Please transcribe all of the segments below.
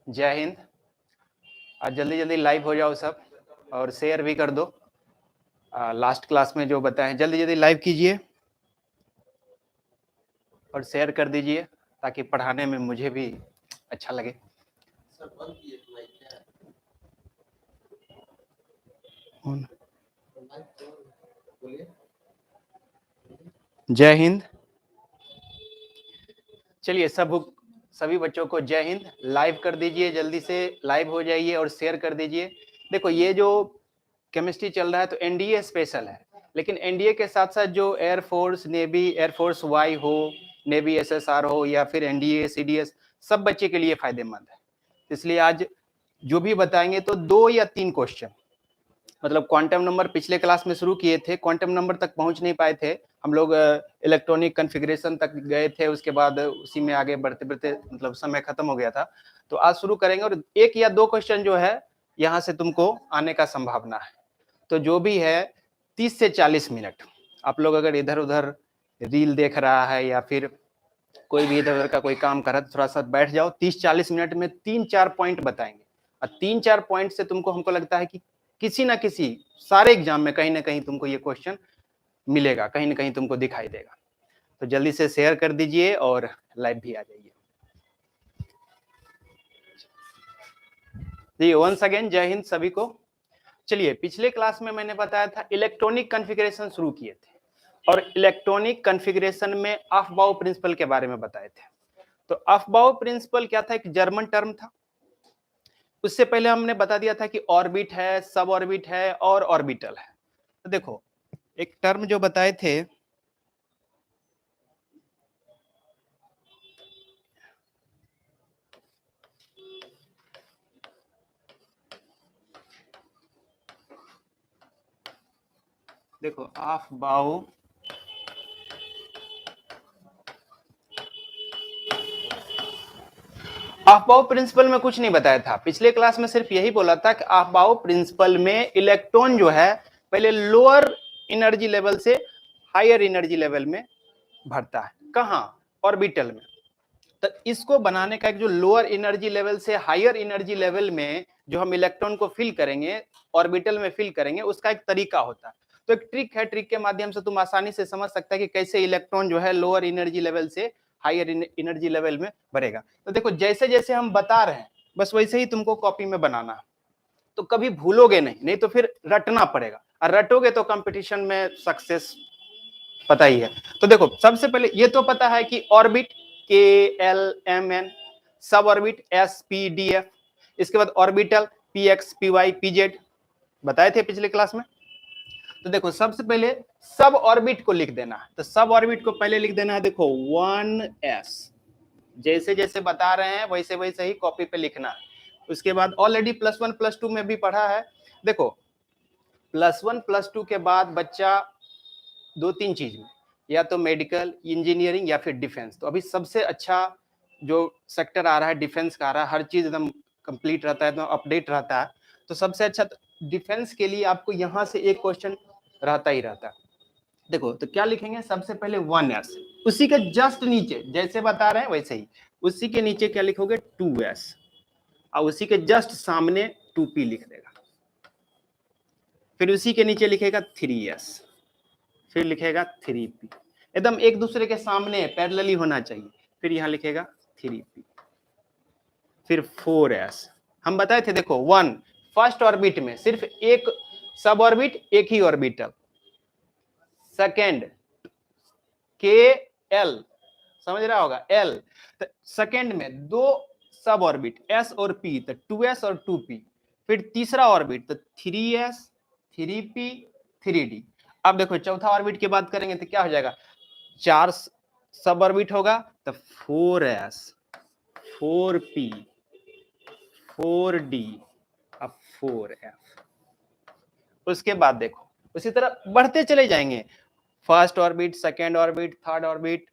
जय हिंद। आज जल्दी जल्दी लाइव हो जाओ सब और शेयर भी कर दो। लास्ट क्लास में जो बताएं जल्दी जल्दी लाइव कीजिए और शेयर कर दीजिए ताकि पढ़ाने में मुझे भी अच्छा लगे। जय हिंद। चलिए सभी बच्चों को जय हिंद। लाइव कर दीजिए, जल्दी से लाइव हो जाइए और शेयर कर दीजिए। देखो ये जो केमिस्ट्री चल रहा है तो एनडीए स्पेशल है, लेकिन एनडीए के साथ साथ जो एयरफोर्स नेवी, एयरफोर्स वाई हो, नेवी एसएसआर हो या फिर एनडीए सीडीएस, सब बच्चे के लिए फायदेमंद है। इसलिए आज जो भी बताएंगे तो 2 या 3 क्वेश्चन, मतलब क्वांटम नंबर पिछले क्लास में शुरू किए थे, क्वांटम नंबर तक पहुंच नहीं पाए थे हम लोग, इलेक्ट्रॉनिक कॉन्फ़िगरेशन तक गए थे, उसके बाद उसी में आगे बढ़ते बढ़ते मतलब समय खत्म हो गया था। तो आज शुरू करेंगे और 1 या 2 क्वेश्चन जो है यहाँ से तुमको आने का संभावना है। तो जो भी है 30 से 40 मिनट, आप लोग अगर इधर उधर रील देख रहा है या फिर कोई भी इधर उधर का कोई काम कर रहा है, थोड़ा सा बैठ जाओ। 30-40 मिनट में 3-4 पॉइंट बताएंगे और 3-4 पॉइंट से तुमको, हमको लगता है कि किसी ना किसी सारे एग्जाम में कहीं ना कहीं तुमको ये क्वेश्चन मिलेगा, कहीं ना कहीं तुमको दिखाई देगा। तो जल्दी से शेयर कर दीजिए और लाइव भी आ जाइए। जी वंस अगेन जय हिंद सभी को। चलिए पिछले क्लास में मैंने बताया था इलेक्ट्रॉनिक कॉन्फ़िगरेशन शुरू किए थे और इलेक्ट्रॉनिक कॉन्फ़िगरेशन में अफबाउ प्रिंसिपल के बारे में बताए थे। तो अफबाउ प्रिंसिपल क्या था? एक जर्मन टर्म था। उससे पहले हमने बता दिया था कि ऑर्बिट है, सब ऑर्बिट है और ऑर्बिटल है। तो देखो एक टर्म जो बताए थे, देखो अफबाउ अफबाउ प्रिंसिपल में कुछ नहीं बताया था। पिछले क्लास में सिर्फ यही बोला था कि अफबाउ प्रिंसिपल में इलेक्ट्रॉन जो है पहले लोअर एनर्जी लेवल से हायर एनर्जी लेवल में भरता है। कहाँ? ऑर्बिटल में। तो इसको बनाने का एक जो लोअर एनर्जी लेवल से हायर एनर्जी लेवल में जो हम इलेक्ट्रॉन को फिल करेंगे, ऑर्बिटल में फिल करेंगे, उसका एक तरीका होता है। तो एक ट्रिक है, ट्रिक के माध्यम से तुम आसानी से समझ सकते हैं कि कैसे इलेक्ट्रॉन जो है लोअर एनर्जी लेवल से हायर एनर्जी लेवल में बढ़ेगा। तो देखो जैसे जैसे हम बता रहे हैं बस वैसे ही तुमको कॉपी में बनाना है, तो कभी भूलोगे नहीं तो फिर रटना पड़ेगा, और रटोगे तो कंपटीशन में सक्सेस पता ही है। तो देखो सबसे पहले ये तो पता है कि ऑर्बिट KLMN, सब ऑर्बिट SPDF, इसके बाद ऑर्बिटल PX PY PZ बताए थे पिछले क्लास में। तो देखो सबसे पहले सब ऑर्बिट को लिख देना है। तो सब ऑर्बिट को पहले लिख देना है, देखो 1s, जैसे जैसे बता रहे हैं वैसे वैसे ही कॉपी पे लिखना है। उसके बाद ऑलरेडी +1 +2 में भी पढ़ा है। देखो +1 +2 के बाद बच्चा 2-3 चीज में, या तो मेडिकल, इंजीनियरिंग या फिर डिफेंस। तो अभी सबसे अच्छा जो सेक्टर आ रहा है डिफेंस का आ रहा है, हर चीज एकदम कंप्लीट रहता है, एकदम अपडेट रहता है। तो सबसे अच्छा डिफेंस के लिए आपको यहाँ से एक क्वेश्चन रहता ही रहता है। देखो तो क्या लिखेंगे? सबसे पहले 1s, उसी के जस्ट नीचे जैसे बता रहे हैं वैसे ही उसी के नीचे क्या लिखोगे? 2s, और उसी के जस्ट सामने 2p लिख देगा। फिर उसी के नीचे लिखेगा 3s, फिर लिखेगा 3p, एकदम एक दूसरे के सामने पैरेलली होना चाहिए। फिर यहाँ लिखेगा 3p, फिर 4s। हम बताए थे देखो 1 फर्स्ट ऑर्बिट में सिर्फ एक सब ऑर्बिट, एक ही ऑर्बिटल। सेकेंड KL, समझ रहा होगा L, तो सेकेंड में 2 सब ऑर्बिट S और P, तो 2s और 2p। फिर तीसरा ऑर्बिट तो 3s 3p 3d। अब देखो चौथा ऑर्बिट की बात करेंगे तो क्या हो जाएगा? 4 सब ऑर्बिट होगा तो 4s 4p 4d अब 4f। उसके बाद देखो उसी तरह बढ़ते चले जाएंगे, first orbit, second orbit, third orbit,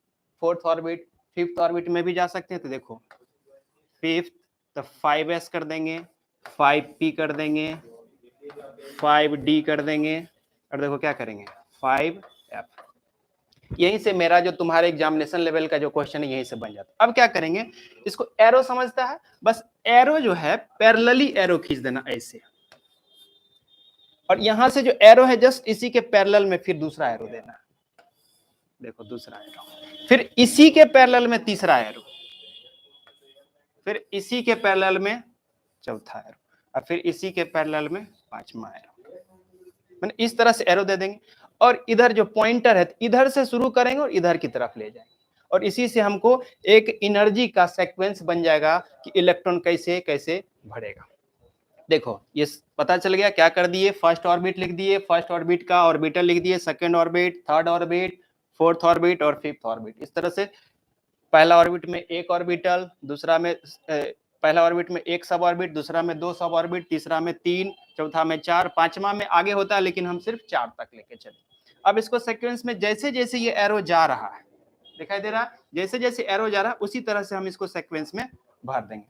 fourth orbit, fifth orbit में भी जा सकते हैं। तो देखो फिफ्थ तो 5s कर देंगे, 5p कर देंगे, 5d कर देंगे, और देखो क्या करेंगे 5f। यहीं से मेरा जो तुम्हारे एग्जामिनेशन लेवल का जो क्वेश्चन है यहीं से बन जाता है। अब क्या करेंगे, इसको एरो समझता है, बस एरो जो है पैरेलली एरो खींच देना ऐसे, और यहां से जो एरो है जस्ट इसी के पैरेलल में फिर दूसरा एरो देना। देखो दूसरा एरो, फिर इसी के पैरेलल में तीसरा एरो, फिर इसी के पैरेलल में चौथा एरो, और फिर इसी के पैरेलल में पांचवा एरो। मैंने इस तरह से एरो दे देंगे, और इधर जो पॉइंटर है इधर से शुरू करेंगे और इधर की तरफ ले जाएंगे, और इसी से हमको एक एनर्जी का सीक्वेंस बन जाएगा कि इलेक्ट्रॉन कैसे कैसे भरेगा। देखो ये पता चल गया, क्या कर दिए, फर्स्ट ऑर्बिट लिख दिए, फर्स्ट ऑर्बिट का ऑर्बिटल लिख दिए, second orbit, third orbit, fourth orbit और फिफ्थ ऑर्बिट। इस तरह से पहला ऑर्बिट में एक ऑर्बिटल, दूसरा में पहला ऑर्बिट में एक सब ऑर्बिट, दूसरा में दो सब ऑर्बिट, तीसरा में तीन, चौथा में चार, पांचवा में आगे होता है लेकिन हम सिर्फ चार तक लेके चले। अब इसको सीक्वेंस में जैसे जैसे ये एरो जा रहा है, दिखाई दे रहा है, जैसे जैसे एरो जा रहा है उसी तरह से हम इसको सीक्वेंस में भर देंगे।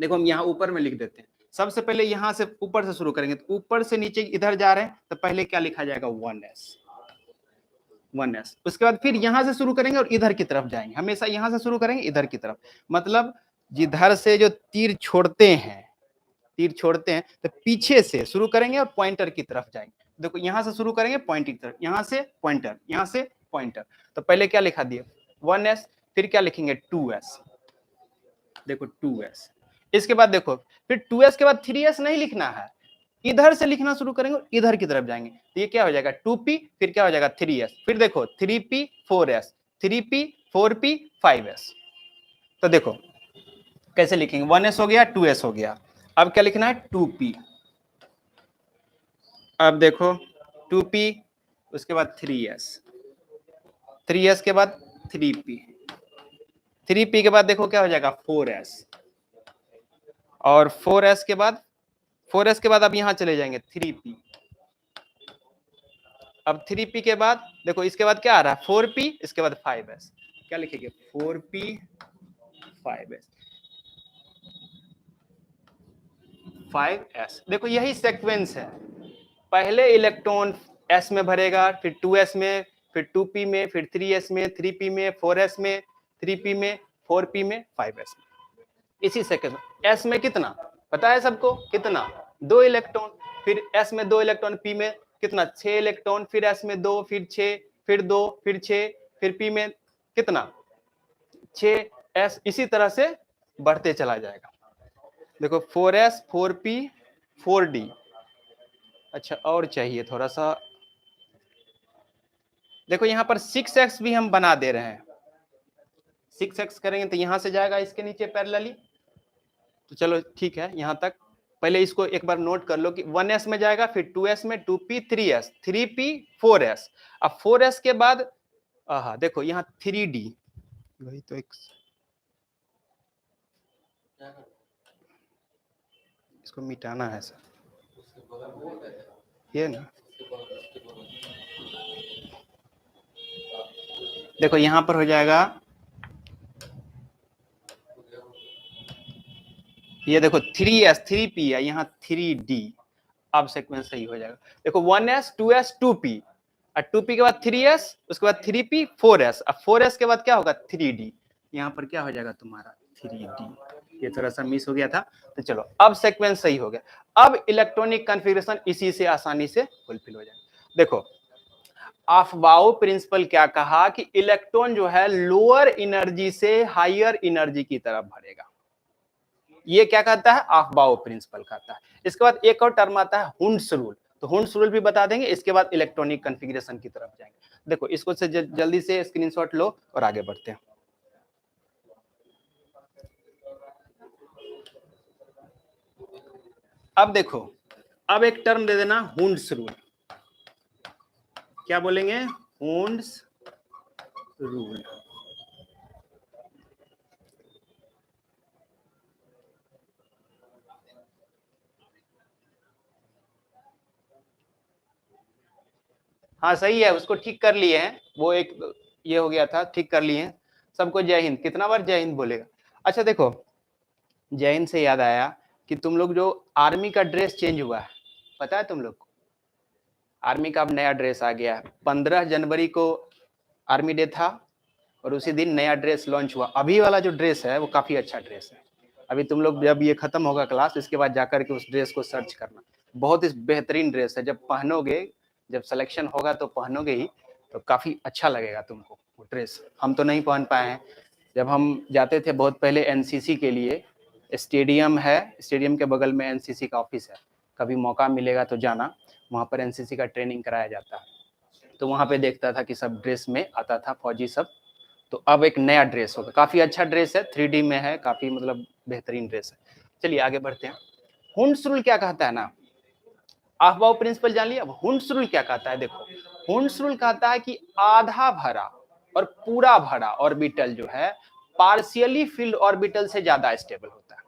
देखो हम यहाँ ऊपर में लिख देते हैं, सबसे पहले यहाँ से ऊपर से शुरू करेंगे, तो ऊपर से नीचे इधर जा रहे हैं तो पहले क्या लिखा जाएगा, 1s, 1s। उसके बाद फिर यहां से शुरू करेंगे और इधर की तरफ जाएंगे, हमेशा यहां से शुरू करेंगे इधर की तरफ, मतलब जिधर से जो तीर छोड़ते हैं तो पीछे से शुरू करेंगे और पॉइंटर की तरफ जाएंगे। देखो यहां से शुरू करेंगे पॉइंटर की तरफ, यहां से पॉइंटर, यहां से पॉइंटर, तो पहले क्या लिखा दिए 1s, फिर क्या लिखेंगे 2s, देखो 2s। इसके बाद देखो फिर 2s के बाद 3s नहीं लिखना है, इधर से लिखना शुरू करेंगे और इधर की तरफ जाएंगे, तो ये क्या हो जाएगा 2p, फिर क्या हो जाएगा 3s, फिर देखो 3p 4s, 3p 4p 5s। तो देखो कैसे लिखेंगे, 1s हो गया, 2s हो गया, अब क्या लिखना है 2p, अब देखो 2p, उसके बाद 3s, 3s के बाद 3p, 3p के बाद देखो क्या हो जाएगा 4s, और 4s के बाद अब यहां चले जाएंगे 3p, अब 3p के बाद देखो इसके बाद क्या आ रहा है 4p, इसके बाद 5s, क्या लिखेंगे 4p 5s, 5s। देखो यही सीक्वेंस है, पहले इलेक्ट्रॉन s में भरेगा, फिर 2s में, फिर 2p में, फिर 3s में, 3p में, 4s में, 3p में, 4p में, 5s में, इसी सेकंड। s में कितना पता है सबको, कितना 2 इलेक्ट्रॉन, फिर s में 2 इलेक्ट्रॉन, p में कितना 6 इलेक्ट्रॉन, फिर s में 2, फिर 6, फिर 2, फिर 6, फिर p में कितना 6s, इसी तरह से बढ़ते चला जाएगा। देखो 4s 4p 4d। अच्छा और चाहिए थोड़ा सा, देखो यहाँ पर 6x भी हम बना दे रहे हैं, 6x करेंगे तो यहां से जाएगा इसके नीचे पैरेलली, तो चलो ठीक है यहाँ तक। पहले इसको एक बार नोट कर लो कि 1s में जाएगा, फिर 2s में 2p 3s 3p 4s, अब 4s के बाद देखो यहाँ 3d, वही तो एक इसको मिटाना है सर, ये ना देखो यहाँ पर हो जाएगा, ये देखो 3s 3p है, यहाँ 3d, अब सीक्वेंस सही हो जाएगा। देखो 1s 2s 2p, और 2p के बाद 3s, उसके बाद 3p 4s, अब 4s के बाद क्या होगा 3d, यहाँ पर क्या हो जाएगा तुम्हारा 3d, ये थोड़ा सा मिस हो गया था, तो चलो अब सीक्वेंस सही हो गया। अब इलेक्ट्रॉनिक कॉन्फ़िगरेशन इसी से आसानी से फुलफिल हो जाएगा। देखो अफबाउ प्रिंसिपल क्या कहा कि इलेक्ट्रॉन जो है लोअर एनर्जी से हायर एनर्जी की तरफ भरेगा, ये क्या कहता है अफबाउ प्रिंसिपल कहता है। इसके बाद एक और टर्म आता है हुंड्स रूल, तो हुंड्स रूल भी बता देंगे, इसके बाद इलेक्ट्रॉनिक कॉन्फ़िगरेशन की तरफ जाएंगे। देखो इसको से जल्दी से स्क्रीनशॉट लो और आगे बढ़ते हैं। अब देखो, अब एक टर्म दे देना हुंड्स रूल, क्या बोलेंगे हुंड्स रूल। हाँ सही है, उसको ठीक कर लिए हैं, वो एक ये हो गया था, ठीक कर लिए हैं। सबको जय हिंद, कितना बार जय हिंद बोलेगा। अच्छा देखो जय हिंद से याद आया कि तुम लोग जो आर्मी का ड्रेस चेंज हुआ है, पता है तुम लोग को आर्मी का अब नया ड्रेस आ गया है, 15 जनवरी को आर्मी डे था और उसी दिन नया ड्रेस लॉन्च हुआ। अभी वाला जो ड्रेस है वो काफी अच्छा ड्रेस है। अभी तुम लोग जब ये खत्म होगा क्लास, इसके बाद जाकर के उस ड्रेस को सर्च करना, बहुत ही बेहतरीन ड्रेस है। जब पहनोगे, जब सिलेक्शन होगा तो पहनोगे ही, तो काफी अच्छा लगेगा तुमको वो ड्रेस। हम तो नहीं पहन पाए हैं। जब हम जाते थे बहुत पहले एनसीसी के लिए, स्टेडियम है, स्टेडियम के बगल में एनसीसी का ऑफिस है, कभी मौका मिलेगा तो जाना, वहाँ पर एनसीसी का ट्रेनिंग कराया जाता है। तो वहाँ पे देखता था कि सब ड्रेस में आता था फौजी सब। तो अब एक नया ड्रेस होगा, काफी अच्छा ड्रेस है, 3D में है, काफी मतलब बेहतरीन ड्रेस है। चलिए आगे बढ़ते हैं। हुंड्स रूल क्या कहता है ना, अफबाउ प्रिंसिपल जान लिया। अब हुंड्स रूल क्या कहता है, देखो हुंड्स रूल कहता है कि आधा भरा और पूरा भरा ऑर्बिटल जो है पार्शियली फिल्ड ऑर्बिटल से ज्यादा स्टेबल होता है,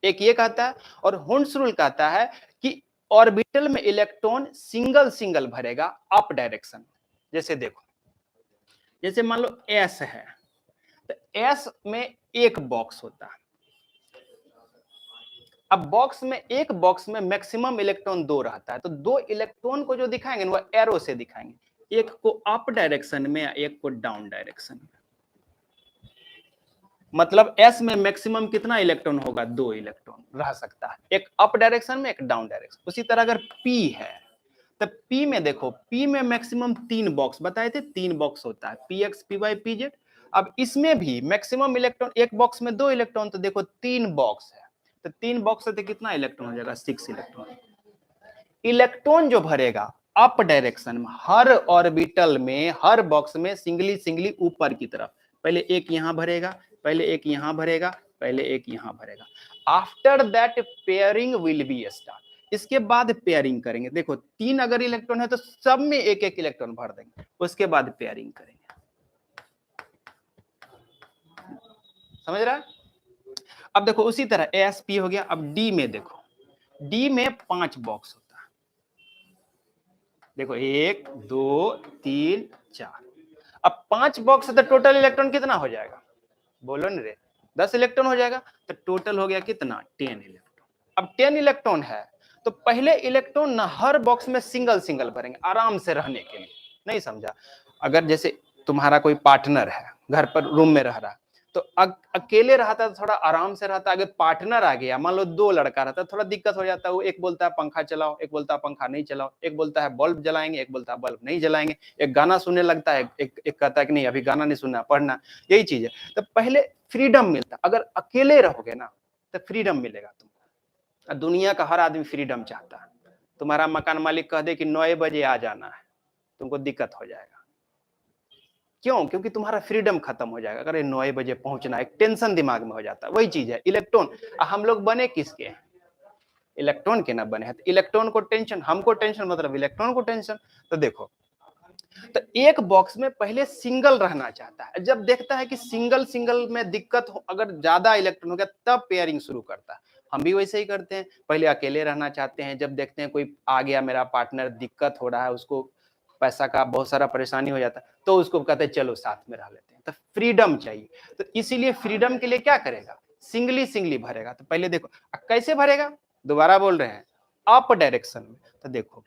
एक ये कहता है। और हुंड्स रूल कहता है कि ऑर्बिटल में इलेक्ट्रॉन सिंगल सिंगल भरेगा अप डायरेक्शन। जैसे देखो, जैसे मान लो एस है, तो एस में एक बॉक्स होता है। अब बॉक्स में, एक बॉक्स में मैक्सिमम इलेक्ट्रॉन 2 रहता है, तो 2 इलेक्ट्रॉन को जो दिखाएंगे वो एरो से दिखाएंगे, एक को अप डायरेक्शन में या एक को डाउन डायरेक्शन में। मतलब एस में मैक्सिमम कितना इलेक्ट्रॉन होगा, 2 इलेक्ट्रॉन रह सकता है, एक अप डायरेक्शन में एक डाउन डायरेक्शन। उसी तरह अगर पी है, तो पी में देखो, पी में मैक्सिमम 3 बॉक्स बताए थे, 3 बॉक्स होता है, P X P Y P Z. अब इसमें भी मैक्सिमम इलेक्ट्रॉन, एक बॉक्स में 2 इलेक्ट्रॉन, तो देखो 3 बॉक्स है, तो 3 बॉक्स से तो कितना इलेक्ट्रॉन हो जाएगा, 6 इलेक्ट्रॉन। इलेक्ट्रॉन जो भरेगा अप डायरेक्शन में, हर ऑर्बिटल में, हर बॉक्स में सिंगली सिंगली ऊपर की तरफ, पहले एक यहां भरेगा, पहले एक यहां भरेगा, पहले एक यहां भरेगा। After that pairing will be start, इसके बाद पेयरिंग करेंगे। देखो 3 अगर इलेक्ट्रॉन है तो सब में एक एक इलेक्ट्रॉन भर देंगे, उसके बाद पेयरिंग करेंगे। समझ रहा है? अब देखो उसी तरह एएसपी हो गया। अब डी में देखो, डी में 5 बॉक्स होता है, देखो 1 2 3 4। अब 5 बॉक्स है तो टोटल इलेक्ट्रॉन कितना हो जाएगा, बोलो न रे, 10 इलेक्ट्रॉन हो जाएगा। तो टोटल हो गया कितना, 10 इलेक्ट्रॉन। अब 10 इलेक्ट्रॉन है तो पहले इलेक्ट्रॉन ना हर बॉक्स में सिंगल सिंगल भरेंगे आराम से रहने के लिए। नहीं समझा? अगर जैसे तुम्हारा कोई पार्टनर है, घर पर रूम में रह रहा, तो अकेले रहता तो थोड़ा आराम से रहता, अगर पार्टनर आ गया, मान लो 2 लड़का रहता, थोड़ा दिक्कत हो जाता है। वो एक बोलता है पंखा चलाओ, एक बोलता है पंखा नहीं चलाओ, एक बोलता है बल्ब जलाएंगे, एक बोलता है बल्ब नहीं जलाएंगे, एक गाना सुनने लगता है, एक कहता है कि नहीं अभी गाना नहीं सुनना, पढ़ना। यही चीज है। तो पहले फ्रीडम मिलता, अगर अकेले रहोगे ना तो फ्रीडम मिलेगा तुमको। दुनिया का हर आदमी फ्रीडम चाहता है। तुम्हारा मकान मालिक कह दे कि 9 बजे आ जाना है, तुमको दिक्कत हो जाएगा। क्यों? क्योंकि तुम्हारा फ्रीडम खत्म हो जाएगा। अगर 9 बजे पहुंचना, एक टेंशन दिमाग में हो जाता है। वही चीज है इलेक्ट्रॉन। हम लोग बने किसके हैं, इलेक्ट्रॉन के ना बने हैं। तो इलेक्ट्रॉन को टेंशन, हमको टेंशन, मतलब इलेक्ट्रॉन को टेंशन। तो देखो, तो एक बॉक्स में पहले सिंगल रहना चाहता है, जब देखता है कि सिंगल सिंगल में दिक्कत हो, अगर ज्यादा इलेक्ट्रॉन हो गया तब पेयरिंग शुरू करता है। हम भी वैसे ही करते हैं, पहले अकेले रहना चाहते हैं, जब देखते हैं कोई आ गया मेरा पार्टनर, दिक्कत हो रहा है, उसको पैसा का बहुत सारा परेशानी हो जाता है, तो उसको कहते हैं चलो साथ में रह लेते हैं। तो फ्रीडम चाहिए, तो इसीलिए फ्रीडम के लिए क्या करेगा, सिंगली सिंगली भरेगा। तो पहले देखो कैसे भरेगा, दोबारा बोल रहे हैं, अप डायरेक्शन में। तो देखो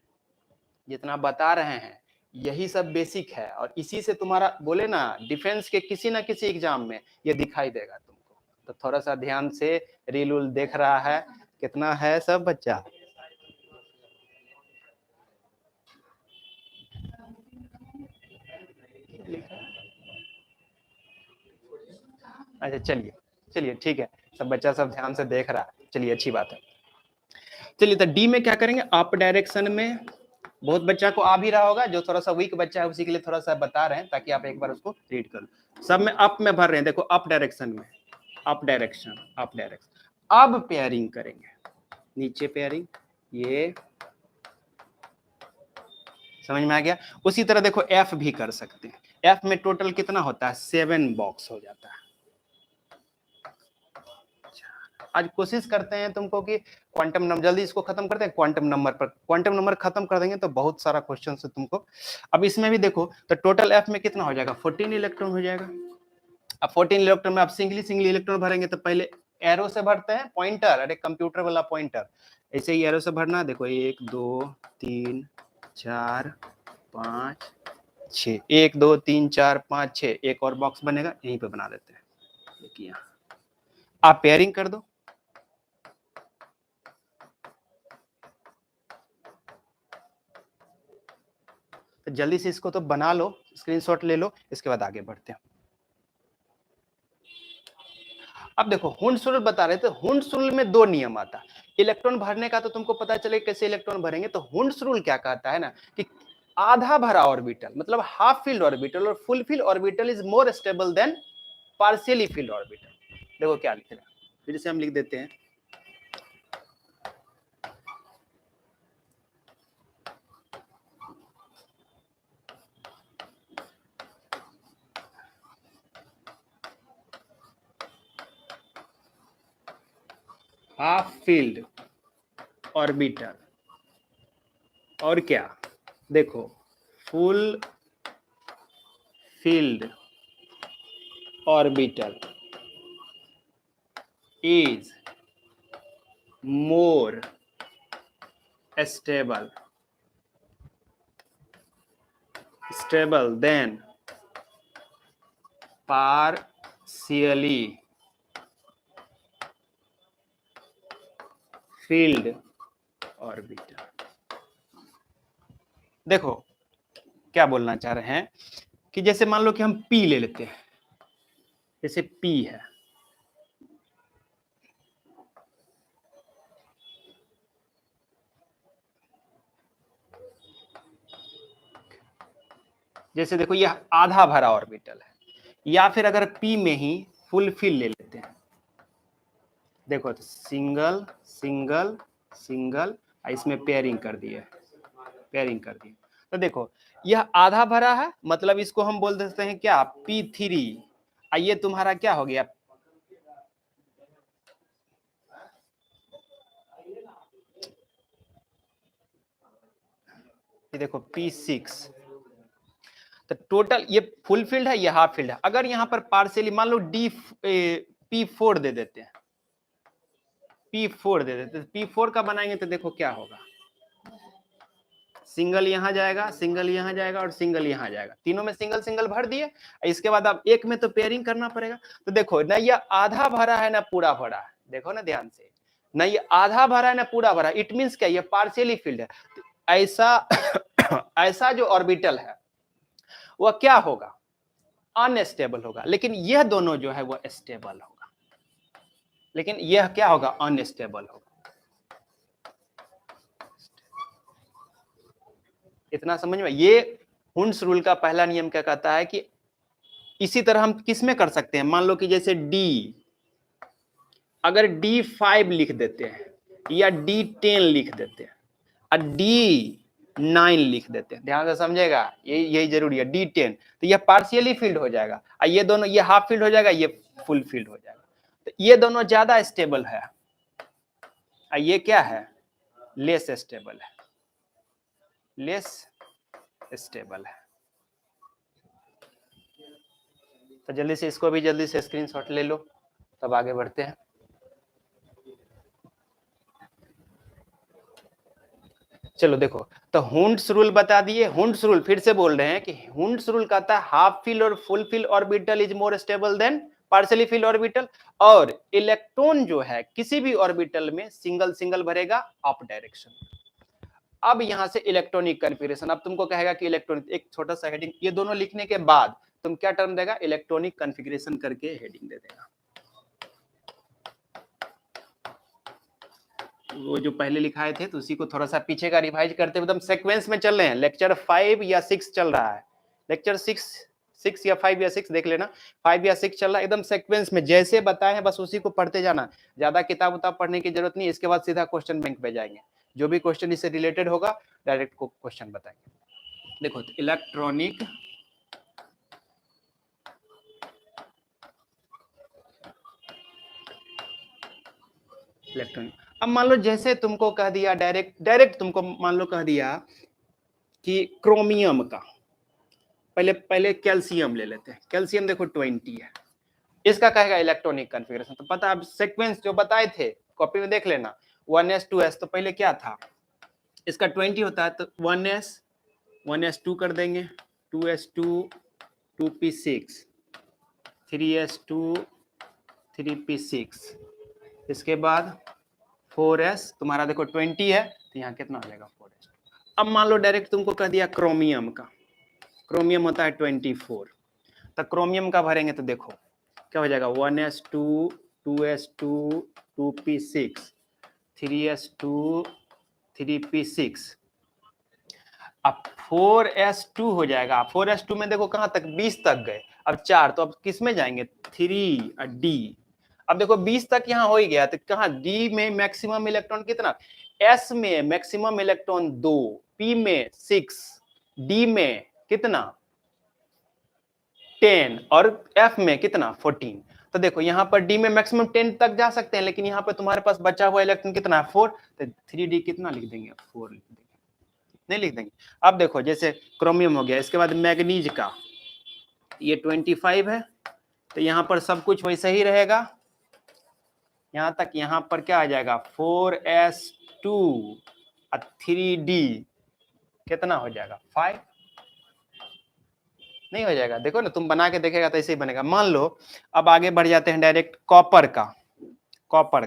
जितना बता रहे हैं यही सब बेसिक है, और इसी से तुम्हारा बोले ना डिफेंस के किसी ना किसी एग्जाम में ये दिखाई देगा तुमको। तो थोड़ा सा ध्यान से रील उल देख रहा है, कितना है सब बच्चा। अच्छा चलिए, चलिए ठीक है, सब बच्चा सब ध्यान से देख रहा है, चलिए अच्छी बात है। चलिए तो डी में क्या करेंगे, अप डायरेक्शन में। बहुत बच्चा को आ भी रहा होगा, जो थोड़ा सा वीक बच्चा है उसी के लिए थोड़ा सा बता रहे हैं, ताकि आप एक बार उसको रीड कर लो। सब में अप में भर रहे हैं, देखो अप डायरेक्शन में, अप डायरेक्शन, अप डायरेक्शन। अब पेयरिंग करेंगे, नीचे पेयरिंग, ये समझ में आ गया। उसी तरह देखो एफ भी कर सकते हैं। एफ में टोटल कितना होता है, 7 बॉक्स हो जाता है। आज कोशिश करते हैं तुमको कि क्वांटम नंबर, जल्दी इसको खत्म करते हैं, क्वांटम नंबर पर। क्वांटम नंबर खत्म कर देंगे तो बहुत सारा क्वेश्चन है तुमको। अब इसमें भी देखो, तो टोटल एफ में कितना हो जाएगा, 14 इलेक्ट्रॉन हो जाएगा। अब 14 इलेक्ट्रॉन में आप सिंगली सिंगली इलेक्ट्रॉन भरेंगे, तो पहले एरो से भरते हैं, पॉइंटर, अरे कंप्यूटर वाला पॉइंटर, ऐसे ही एरो से भरना। देखो 1 2 3 4 5 6, 1 2 3 4 5 6, एक और बॉक्स बनेगा, यहीं पे बना देते हैं। देखिए यहाँ आप पेयरिंग कर दो, तो जल्दी से इसको तो बना लो, स्क्रीनशॉट ले लो, इसके बाद आगे बढ़ते हैं। अब देखो हुंड्स रूल बता रहे थे, हुंड्स रूल में 2 नियम आता है। इलेक्ट्रॉन भरने का तो तुमको पता चले कैसे इलेक्ट्रॉन भरेंगे, तो हुंड्स रूल क्या कहता है ना कि आधा भरा ऑर्बिटल मतलब हाफ फिल्ड ऑर्बिटल और full field orbital is more stable then partially field orbital. देखो क्या लिख रहा है, फिर से हम लिख देते हैं, हाफ फील्ड ऑर्बिटल और क्या, देखो full filled orbital is more stable than partially filled orbital। देखो क्या बोलना चाह रहे हैं कि जैसे मान लो कि हम P ले लेते हैं, जैसे P है, जैसे देखो यह आधा भरा ऑर्बिटल है, या फिर अगर P में ही फुल फिल ले लेते हैं, देखो तो सिंगल सिंगल सिंगल, इसमें पेयरिंग कर दिए, पेयरिंग कर दिए, तो देखो यह आधा भरा है, मतलब इसको हम बोल देते हैं क्या P3, ये तुम्हारा क्या हो गया, ये देखो P6, तो टोटल ये फुल फील्ड है, ये हाफ फील्ड है। अगर यहाँ पर पार्शियली मान लो P4 दे देते हैं, P4 दे देते हैं, P4 का बनाएंगे तो देखो क्या होगा, सिंगल यहाँ जाएगा, सिंगल यहाँ जाएगा और सिंगल यहाँ जाएगा, तीनों में सिंगल सिंगल भर दिए, इसके बाद अब एक में तो पेयरिंग करना पड़ेगा। तो देखो ना ये आधा भरा है ना पूरा भरा है, देखो ना ध्यान से, ना ये आधा भरा है ना पूरा भरा, इट मीन्स क्या, ये पार्शियली फील्ड है। तो ऐसा ऐसा जो ऑर्बिटल है वह क्या होगा, अनस्टेबल होगा, लेकिन यह दोनों जो है वह स्टेबल होगा, लेकिन यह क्या होगा, अनस्टेबल होगा। इतना समझ में, ये हुंड्स रूल का पहला नियम क्या कहता है कि इसी तरह हम किस में कर सकते हैं, मान लो कि जैसे D, अगर D5 लिख देते हैं या D10 लिख देते हैं और D9 लिख देते हैं, ध्यान से समझेगा, यही जरूरी है, D10, तो यह पार्शियली फील्ड हो जाएगा, और ये दोनों, ये हाफ फील्ड हो जाएगा, ये फुल फील्ड हो जाएगा, तो ये दोनों ज्यादा स्टेबल है, और ये क्या है, लेस स्टेबल है, लेस स्टेबल है। तो जल्दी से इसको भी जल्दी से स्क्रीनशॉट ले लो, तब आगे बढ़ते हैं। चलो देखो, तो हुंड्स रूल बता दिए, हुंड्स रूल फिर से बोल रहे हैं कि हुंड्स रूल कहता है हाफ फील्ड और full filled orbital is more stable then partially filled orbital, और इलेक्ट्रॉन जो है किसी भी ऑर्बिटल में सिंगल सिंगल भरेगा अप डायरेक्शन। अब यहां से इलेक्ट्रॉनिक कन्फिगरेशन, अब तुमको कहेगा कि इलेक्ट्रॉनिक, एक छोटा सा हेडिंग, ये दोनों लिखने के बाद तुम क्या टर्म देगा, इलेक्ट्रॉनिक कन्फिगरेशन करके हेडिंग दे देगा। वो जो पहले लिखाए थे तो उसी को थोड़ा सा पीछे का रिवाइज करते हुए एकदम सीक्वेंस में चल रहे हैं, लेक्चर 5 या 6 चल रहा है, लेक्चर 6 या 5 या 6 देख लेना, 5 या 6 चल रहा है, एकदम सीक्वेंस में जैसे बताए हैं बस उसी को पढ़ते जाना, ज्यादा किताब उताब पढ़ने की जरूरत नहीं, इसके बाद सीधा क्वेश्चन बैंक पे जाएंगे, जो भी क्वेश्चन इससे रिलेटेड होगा डायरेक्ट को क्वेश्चन बताएंगे। देखो इलेक्ट्रॉनिक अब मान लो जैसे तुमको कह दिया डायरेक्ट तुमको मान लो कह दिया कि क्रोमियम का, पहले कैल्शियम ले लेते हैं, कैल्शियम देखो 20 है, इसका कहेगा इलेक्ट्रॉनिक कॉन्फ़िगरेशन, तो पता अब सीक्वेंस जो बताए थे कॉपी में देख लेना, 1s 2s, तो पहले क्या था, इसका 20 होता है तो 1s 2 कर देंगे, 2s2 2p6 3s2 3p6, इसके बाद 4s तुम्हारा देखो 20 है तो यहाँ कितना हो जाएगा 4s। अब मान लो डायरेक्ट तुमको कह दिया क्रोमियम का, क्रोमियम होता है 24, तो क्रोमियम का भरेंगे तो देखो क्या हो जाएगा 1s2 2s2 2p6 3s2 3p6, अब 4s2 हो जाएगा। 4s2 में देखो कहां तक 20 तक गए, अब 4 तो अब किस में जाएंगे 3 और डी। अब देखो 20 तक यहाँ हो ही गया तो कहां डी में मैक्सिमम इलेक्ट्रॉन कितना, एस में मैक्सिमम इलेक्ट्रॉन 2, पी में 6, डी में कितना 10 और एफ में कितना 14। तो देखो यहाँ पर डी में मैक्सिमम 10 तक जा सकते हैं, लेकिन यहाँ पर तुम्हारे पास बचा हुआ इलेक्ट्रॉन कितना है 4, तो 3d कितना लिख देंगे 4 लिख देंगे, नहीं लिख देंगे। अब देखो जैसे क्रोमियम हो गया, इसके बाद मैग्नीज का ये 25 है, तो यहाँ पर सब कुछ वैसे ही रहेगा, यहाँ तक यहाँ पर क्या आ जाएगा 4s2 और 3d कितना हो जाएगा 5, नहीं हो जाएगा। देखो ना तुम बना के देखेगा तो ऐसे ही बनेगा। मान लो अब आगे बढ़ जाते हैं डायरेक्ट कॉपर का, कॉपर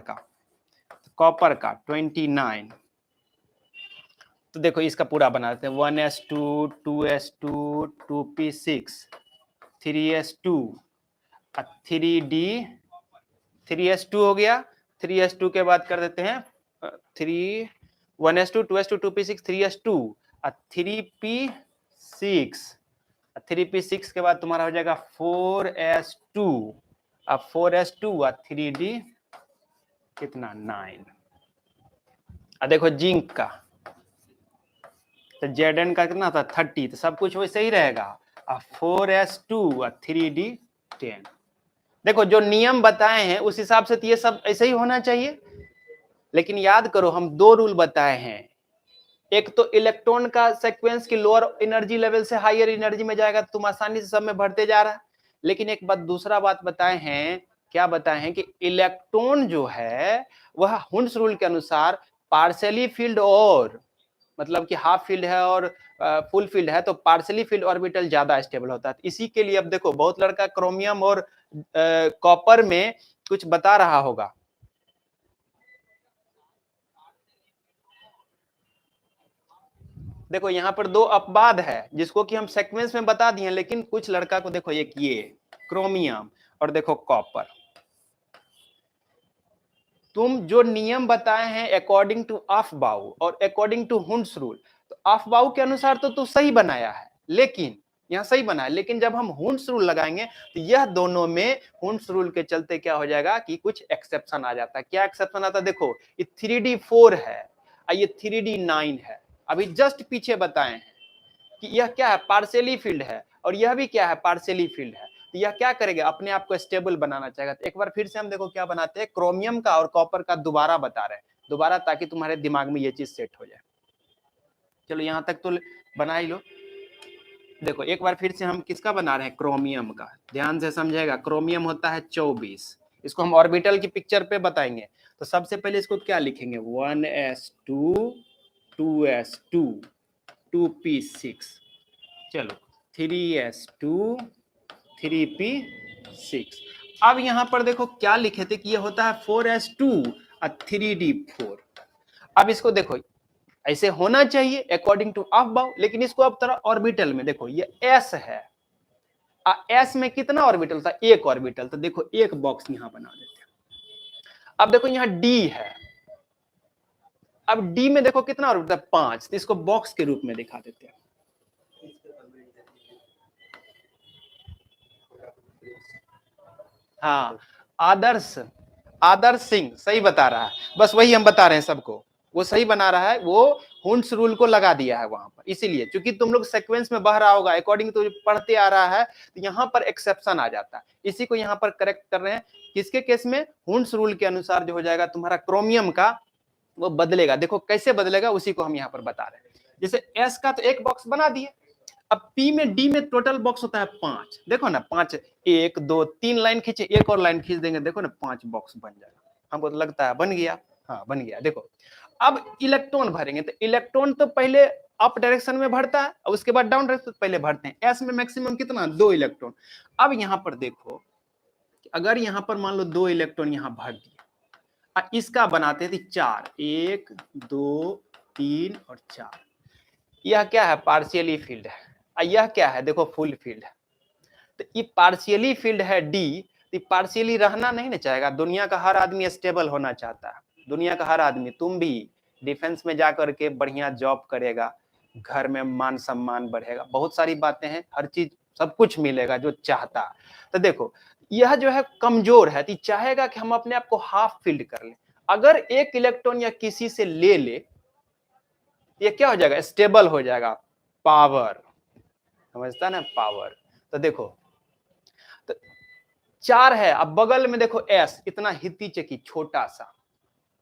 का 29, तो देखो इसका पूरा बना देते हैं 1s2 2s2 2p6 3s2 और 3d 3s2 हो गया, 3s2 के बाद कर देते हैं 1s2 2s2 2p6 3s2 और 3p6, 3p6 के बाद तुम्हारा हो जाएगा 4s2, अब 4s2 और 3d कितना 9। अब देखो जिंक का तो Zn का कितना था 30, तो सब कुछ वैसे ही रहेगा। अब 4s2 और 3d 10। देखो जो नियम बताए हैं उस हिसाब से तो ये सब ऐसे ही होना चाहिए, लेकिन याद करो हम दो रूल बताए हैं, एक तो इलेक्ट्रॉन का सीक्वेंस की लोअर एनर्जी लेवल से हायर एनर्जी में जाएगा तो तुम आसानी से सब में भरते जा रहा है, लेकिन एक बात दूसरा बात बताए हैं, क्या बताए हैं कि इलेक्ट्रॉन जो है वह हुंस रूल के अनुसार पार्शियली फील्ड और मतलब कि हाफ फील्ड है और फुल फील्ड है तो पार्शियली फील्ड ऑर्बिटल ज्यादा स्टेबल होता है। इसी के लिए अब देखो बहुत लड़का क्रोमियम और कॉपर में कुछ बता रहा होगा, देखो यहाँ पर दो अपवाद है जिसको कि हम सीक्वेंस में बता दिए, लेकिन कुछ लड़का को देखो एक ये क्रोमियम और देखो कॉपर, तुम जो नियम बताए हैं अकॉर्डिंग टू अफबाउ और अकॉर्डिंग टू हुंस रूल, तो अफबाउ के अनुसार तो तू सही बनाया है, लेकिन यहाँ सही बना है, लेकिन जब हम हुंस रूल लगाएंगे तो यह दोनों में हुंस रूल के चलते क्या हो जाएगा कि कुछ एक्सेप्शन आ जाता है। क्या एक्सेप्शन आता है, देखो ये 3d 4 है और ये 3d 9 है, अभी जस्ट पीछे बताए हैं कि यह क्या है पार्शियली फील्ड है और यह भी क्या है पार्शियली फील्ड है, तो यह क्या करेगा अपने आप को स्टेबल बनाना चाहेगा। तो एक बार फिर से हम देखो क्या बनाते हैं, क्रोमियम का और कॉपर का दोबारा बता रहे हैं, दोबारा, ताकि तुम्हारे दिमाग में ये चीज सेट हो जाए। चलो यहाँ तक तो बना ही लो। देखो एक बार फिर से हम किसका बना रहे हैं, क्रोमियम का, ध्यान से समझेगा। क्रोमियम होता है 24, इसको हम ऑर्बिटल की पिक्चर पे बताएंगे। तो सबसे पहले इसको क्या लिखेंगे 1s2 2s2 2p6, चलो 3s2 3p6। अब यहां पर देखो क्या लिखे थे कि ये होता है 4s2 और 3d4। अब इसको देखो ऐसे होना चाहिए अकॉर्डिंग टू अफबाउ, लेकिन इसको अब तरह ऑर्बिटल में देखो ये s है, s में कितना ऑर्बिटल था, एक ऑर्बिटल, तो देखो एक बॉक्स यहां बना देते हैं। अब देखो यहां d है, अब d में देखो कितना ऑर्बिटल 5, तो इसको बॉक्स के रूप में दिखा देते हैं। हाँ आदर्श सिंह सही बता रहा है, बस वही हम बता रहे हैं सबको, वो सही बना रहा है, वो हुंस रूल को लगा दिया है वहां पर, इसीलिए क्योंकि तुम लोग सीक्वेंस में बह रहा होगा अकॉर्डिंग तो पढ़ते आ रहा है, तो यहाँ पर एक्सेप्शन आ जाता है, इसी को यहाँ पर करेक्ट कर रहे हैं। किसके केस में, हुंस रूल के अनुसार जो हो जाएगा तुम्हारा क्रोमियम का वो बदलेगा। देखो कैसे बदलेगा उसी को हम यहाँ पर बता रहे हैं। जैसे एस का तो एक बॉक्स बना दिए, अब पी में डी में टोटल बॉक्स होता है 5, देखो ना 5, 1 2 3 लाइन खींचे, एक और लाइन खींच देंगे, देखो ना 5 बॉक्स बन जाएगा। हमको तो लगता है बन गया, हाँ बन गया। देखो अब इलेक्ट्रॉन भरेंगे, तो इलेक्ट्रॉन तो पहले अप डायरेक्शन में बढ़ता है और उसके बाद डाउन डायरेक्शन पहले बढ़ते हैं। एस में मैक्सिमम कितना 2 इलेक्ट्रॉन। अब यहां पर देखो अगर यहां पर मान लो 2 इलेक्ट्रॉन यहां भर दिए, इसका बनाते थे 4, 1 2 3 और 4। यह क्या है पार्शियली फील्ड है, यह क्या है देखो फुल फील्ड है। तो ये पार्शियली फील्ड है डी, तो पार्शियली रहना नहीं ना चाहेगा। दुनिया का हर आदमी स्टेबल होना चाहता है, दुनिया का हर आदमी, तुम भी डिफेंस में जाकर के बढ़िया जॉब करेगा, घर में मान सम्मान बढ़ेगा, बहुत सारी बातें हैं, हर चीज सब कुछ मिलेगा जो चाहता। तो देखो यह जो है कमजोर है, तो चाहेगा कि हम अपने आप को हाफ फील्ड कर ले। अगर एक इलेक्ट्रॉन या किसी से ले ले, ये क्या हो जाएगा स्टेबल हो जाएगा, पावर, समझता ना पावर। तो देखो तो 4 है, अब बगल में देखो एस इतना हित्ती चकी छोटा सा,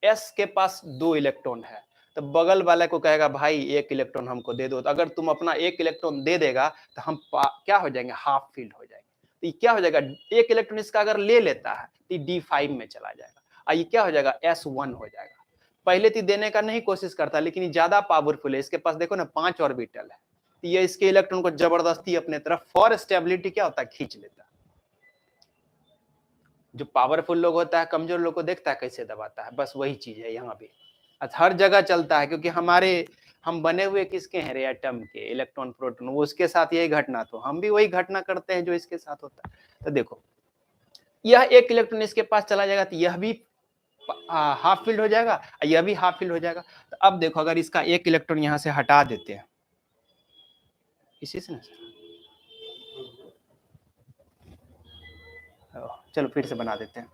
एस के पास 2 इलेक्ट्रॉन है, तो बगल वाले को कहेगा भाई 1 इलेक्ट्रॉन हमको दे दो। तो अगर तुम अपना 1 इलेक्ट्रॉन दे देगा तो हम क्या हो जाएंगे हाफ फील्ड हो जाएंगे। तो ये क्या हो जाएगा 1 इलेक्ट्रॉन इसका अगर ले लेता है तो D5 में चला जाएगा, और ये क्या हो जाएगा S1 हो जाएगा। पहले तो देने का नहीं कोशिश करता, लेकिन ये ज्यादा पावरफुल है, इसके पास देखो ना 5 ऑर्बिटल है, तो ये इसके इलेक्ट्रॉन को जबरदस्ती अपने तरफ फॉर स्टेबिलिटी क्या होता है खींच लेता है। जो पावरफुल लोग होता है कमजोर लोग को देखता है कैसे दबाता है, बस वही चीज है यहाँ भी हर जगह चलता है, क्योंकि हम बने हुए किसके हैं रे एटम के, इलेक्ट्रॉन प्रोटॉन, वो उसके साथ यही घटना, तो हम भी वही घटना करते हैं जो इसके साथ होता है। तो देखो यह 1 इलेक्ट्रॉन इसके पास चला जाएगा तो यह भी हाफ फील्ड हो जाएगा, यह भी हाफ फील्ड हो जाएगा। तो अब देखो अगर इसका 1 इलेक्ट्रॉन यहाँ से हटा देते हैं इसी से ना, चलो फिर से बना देते हैं।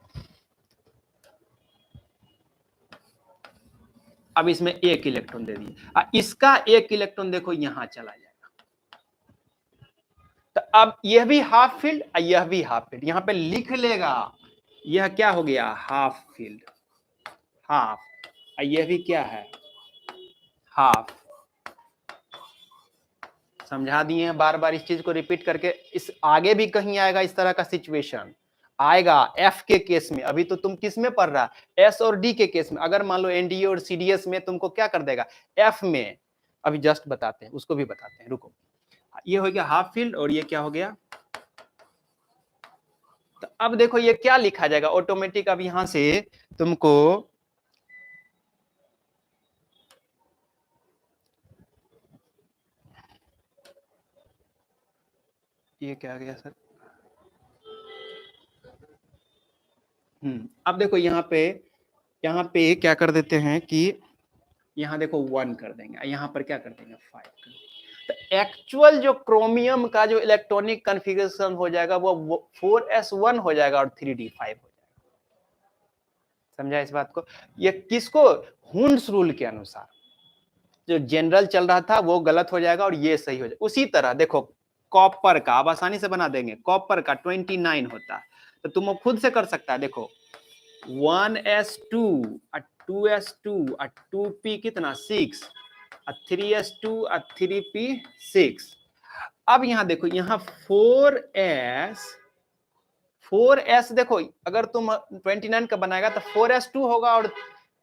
अब इसमें 1 इलेक्ट्रॉन दे दिए, इसका 1 इलेक्ट्रॉन देखो यहां चला जाएगा, तो अब यह भी हाफ फील्ड, यह भी हाफ फील्ड, यहां पे लिख लेगा यह क्या हो गया हाफ फील्ड, हाफ, यह भी क्या है हाफ। समझा दिए हैं, बार बार इस चीज को रिपीट करके, इस आगे भी कहीं आएगा इस तरह का सिचुएशन आएगा एफ के केस में। अभी तो तुम किस में पढ़ रहा एस और डी के केस में, अगर मान लो एनडीए और सीडीएस में तुमको क्या कर देगा एफ में, अभी जस्ट बताते हैं उसको भी बताते हैं, रुको। ये हो गया हाफ फील्ड और ये क्या हो गया, तो अब देखो ये क्या लिखा जाएगा ऑटोमेटिक। अब यहां से तुमको ये क्या गया सर, अब देखो यहाँ पे क्या कर देते हैं कि यहाँ देखो 1 कर देंगे, यहाँ पर क्या कर देंगे 5 कर देंगे। तो एक्चुअल जो क्रोमियम का जो इलेक्ट्रॉनिक कॉन्फ़िगरेशन हो जाएगा वो 4s1 हो जाएगा और 3d5 हो जाएगा। समझा इस बात को, ये किसको हुंड्स रूल के अनुसार जो जनरल चल रहा था वो गलत हो जाएगा और ये सही हो जाएगा। उसी तरह देखो कॉपर का आप आसानी से बना देंगे, कॉपर का 29 होता है, तो तुम खुद से कर सकता है। देखो 1s2 2s2 2p कितना 6 3s2 3p 6। अब यहां देखो यहाँ 4s देखो अगर तुम 29 का बनाएगा तो 4s2 होगा और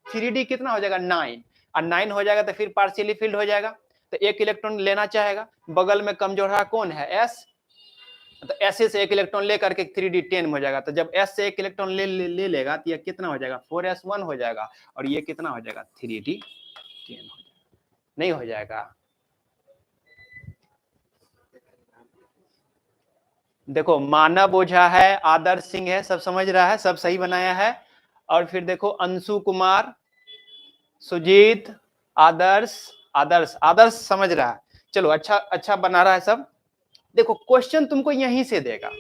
3d कितना हो जाएगा 9, और 9 हो जाएगा तो फिर पार्शियली फील्ड हो जाएगा। तो 1 इलेक्ट्रॉन लेना चाहेगा, बगल में कमजोर है कौन है s, तो एस से 1 इलेक्ट्रॉन लेकर के 3d 10 हो जाएगा। तो जब एस से 1 इलेक्ट्रॉन ले लेगा तो ये कितना हो जाएगा 4s1 हो जाएगा और ये कितना हो जाएगा 3d 10 हो जाएगा, नहीं हो जाएगा। देखो मानव ओझा है, आदर्श सिंह है, सब समझ रहा है, सब सही बनाया है। और फिर देखो अंशु कुमार, सुजीत, आदर्श आदर्श आदर्श समझ रहा है, चलो अच्छा बना रहा है सब। देखो क्वेश्चन तुमको यहीं से देगा,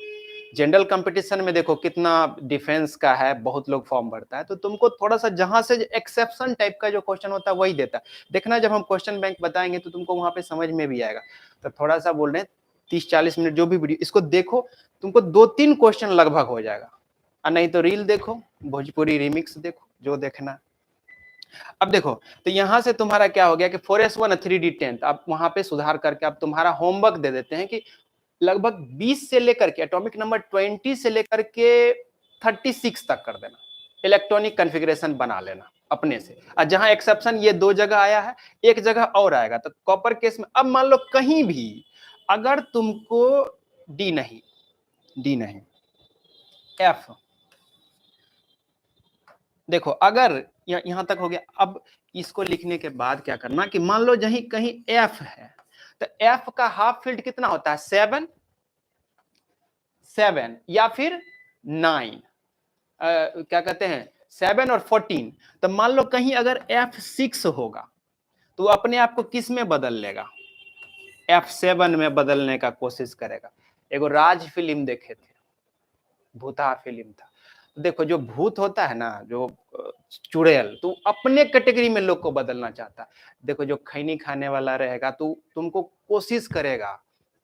जनरल कंपटीशन में देखो कितना डिफेंस का है, बहुत लोग फॉर्म भरता है, तो तुमको थोड़ा सा जहां से एक्सेप्शन टाइप का जो क्वेश्चन होता है वही देता है। देखना जब हम क्वेश्चन बैंक बताएंगे तो तुमको वहां पे समझ में भी आएगा। तो थोड़ा सा बोल रहे हैं 30-40 मिनट जो भी वीडियो इसको देखो, तुमको 2-3 क्वेश्चन लगभग हो जाएगा, और नहीं तो रील देखो, भोजपुरी रिमिक्स देखो, जो देखना। अब देखो तो यहां से तुम्हारा क्या हो गया कि 4s1 3d 10, अब वहां पे सुधार करके अब तुम्हारा होमवर्क दे देते हैं कि लगभग 20 से लेकर के एटॉमिक नंबर 20 से लेकर के 36 तक कर देना, इलेक्ट्रॉनिक कॉन्फ़िगरेशन बना लेना। अपने से। और जहां एक्सेप्शन ये 2 जगह आया है, एक जगह और आएगा। तो कॉपर केस में अब मान लो कहीं भी अगर तुमको डी नहीं एफ, देखो अगर यहां तक हो गया। अब इसको लिखने के बाद क्या करना कि मान लो जहीं कहीं एफ है तो एफ का हाफ फील्ड कितना होता है? 7 या फिर 9, क्या कहते हैं 7 और 14। तो मान लो कहीं अगर F6 होगा तो अपने आप को किस में बदल लेगा? F7 में बदलने का कोशिश करेगा। एगो राज फिल्म देखे थे, भूता फिल्म था। देखो जो भूत होता है ना, जो चुड़ैल, तो अपने कैटेगरी में लोग को बदलना चाहता है। देखो जो खैनी खाने वाला रहेगा तो तुमको कोशिश करेगा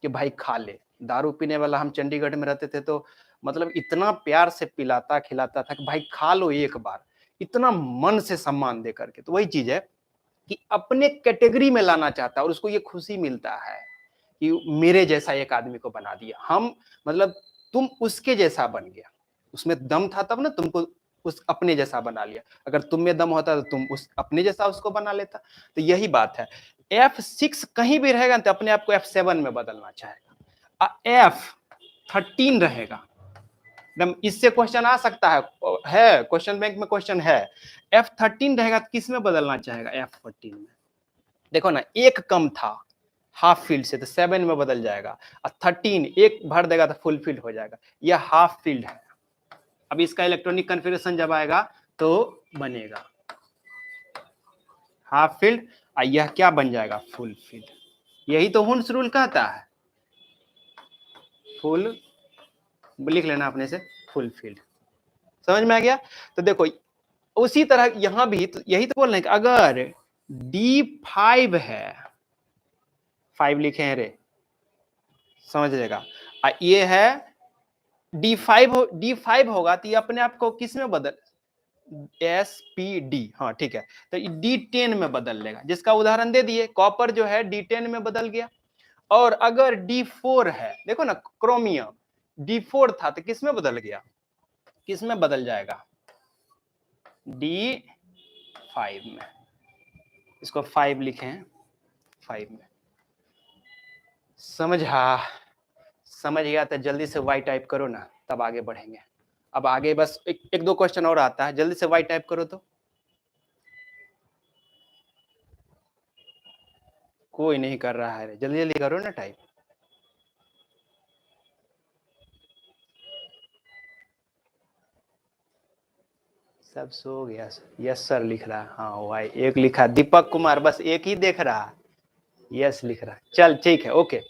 कि भाई खा ले। दारू पीने वाला, हम चंडीगढ़ में रहते थे तो मतलब इतना प्यार से पिलाता खिलाता था कि भाई खा लो एक बार, इतना मन से सम्मान दे करके। तो वही चीज है कि अपने कैटेगरी में लाना चाहता है और उसको ये खुशी मिलता है कि मेरे जैसा एक आदमी को बना दिया। हम मतलब तुम उसके जैसा बन गया, उसमें दम था तब ना तुमको उस अपने जैसा बना लिया। अगर तुम में दम होता तो तुम उस अपने जैसा उसको बना लेता। तो यही बात है। F6 कहीं भी रहेगा तो अपने आप को F7 में बदलना चाहेगा। F13 रहेगा, एकदम इससे क्वेश्चन आ सकता है क्वेश्चन बैंक में क्वेश्चन है। F13 रहेगा तो किस में बदलना चाहेगा? F14 में। देखो ना, एक कम था हाफ फील्ड से तो 7 में बदल जाएगा, और 13 एक भर देगा तो फुल फील्ड हो जाएगा। यह हाफ फील्ड है। अब इसका इलेक्ट्रॉनिक कन्फिगरेशन जब आएगा तो बनेगा हाफ फील्ड, और यह क्या बन जाएगा? Full field. यही तो हुन्स रूल कहता है, फुल, लिख लेना अपने से, फुल फील्ड। समझ में आ गया? तो देखो उसी तरह यहां भी तो यही तो बोल रहे हैं कि अगर D5 है, 5 लिखे हैं रे, समझ जाएगा। ये है D5 होगा तो ये अपने आप को किस में बदल, SPD, हाँ ठीक है। तो D10 में बदल लेगा, जिसका उदाहरण दे दिए, कॉपर जो है D10 में बदल गया। और अगर D4 है, देखो ना क्रोमियम D4 था तो किस में बदल गया? किस में बदल जाएगा? D5 में। इसको 5 लिखे हैं, 5 में। समझ गया तो जल्दी से Y टाइप करो ना, तब आगे बढ़ेंगे। अब आगे बस एक दो क्वेश्चन और आता है, जल्दी से Y टाइप करो। तो कोई नहीं कर रहा है, जल्दी जल्दी करो ना टाइप। सब सो गया। यस सर लिख रहा है, हाँ वाई एक लिखा। दीपक कुमार बस एक ही देख रहा है, यस लिख रहा है। चल ठीक है, ओके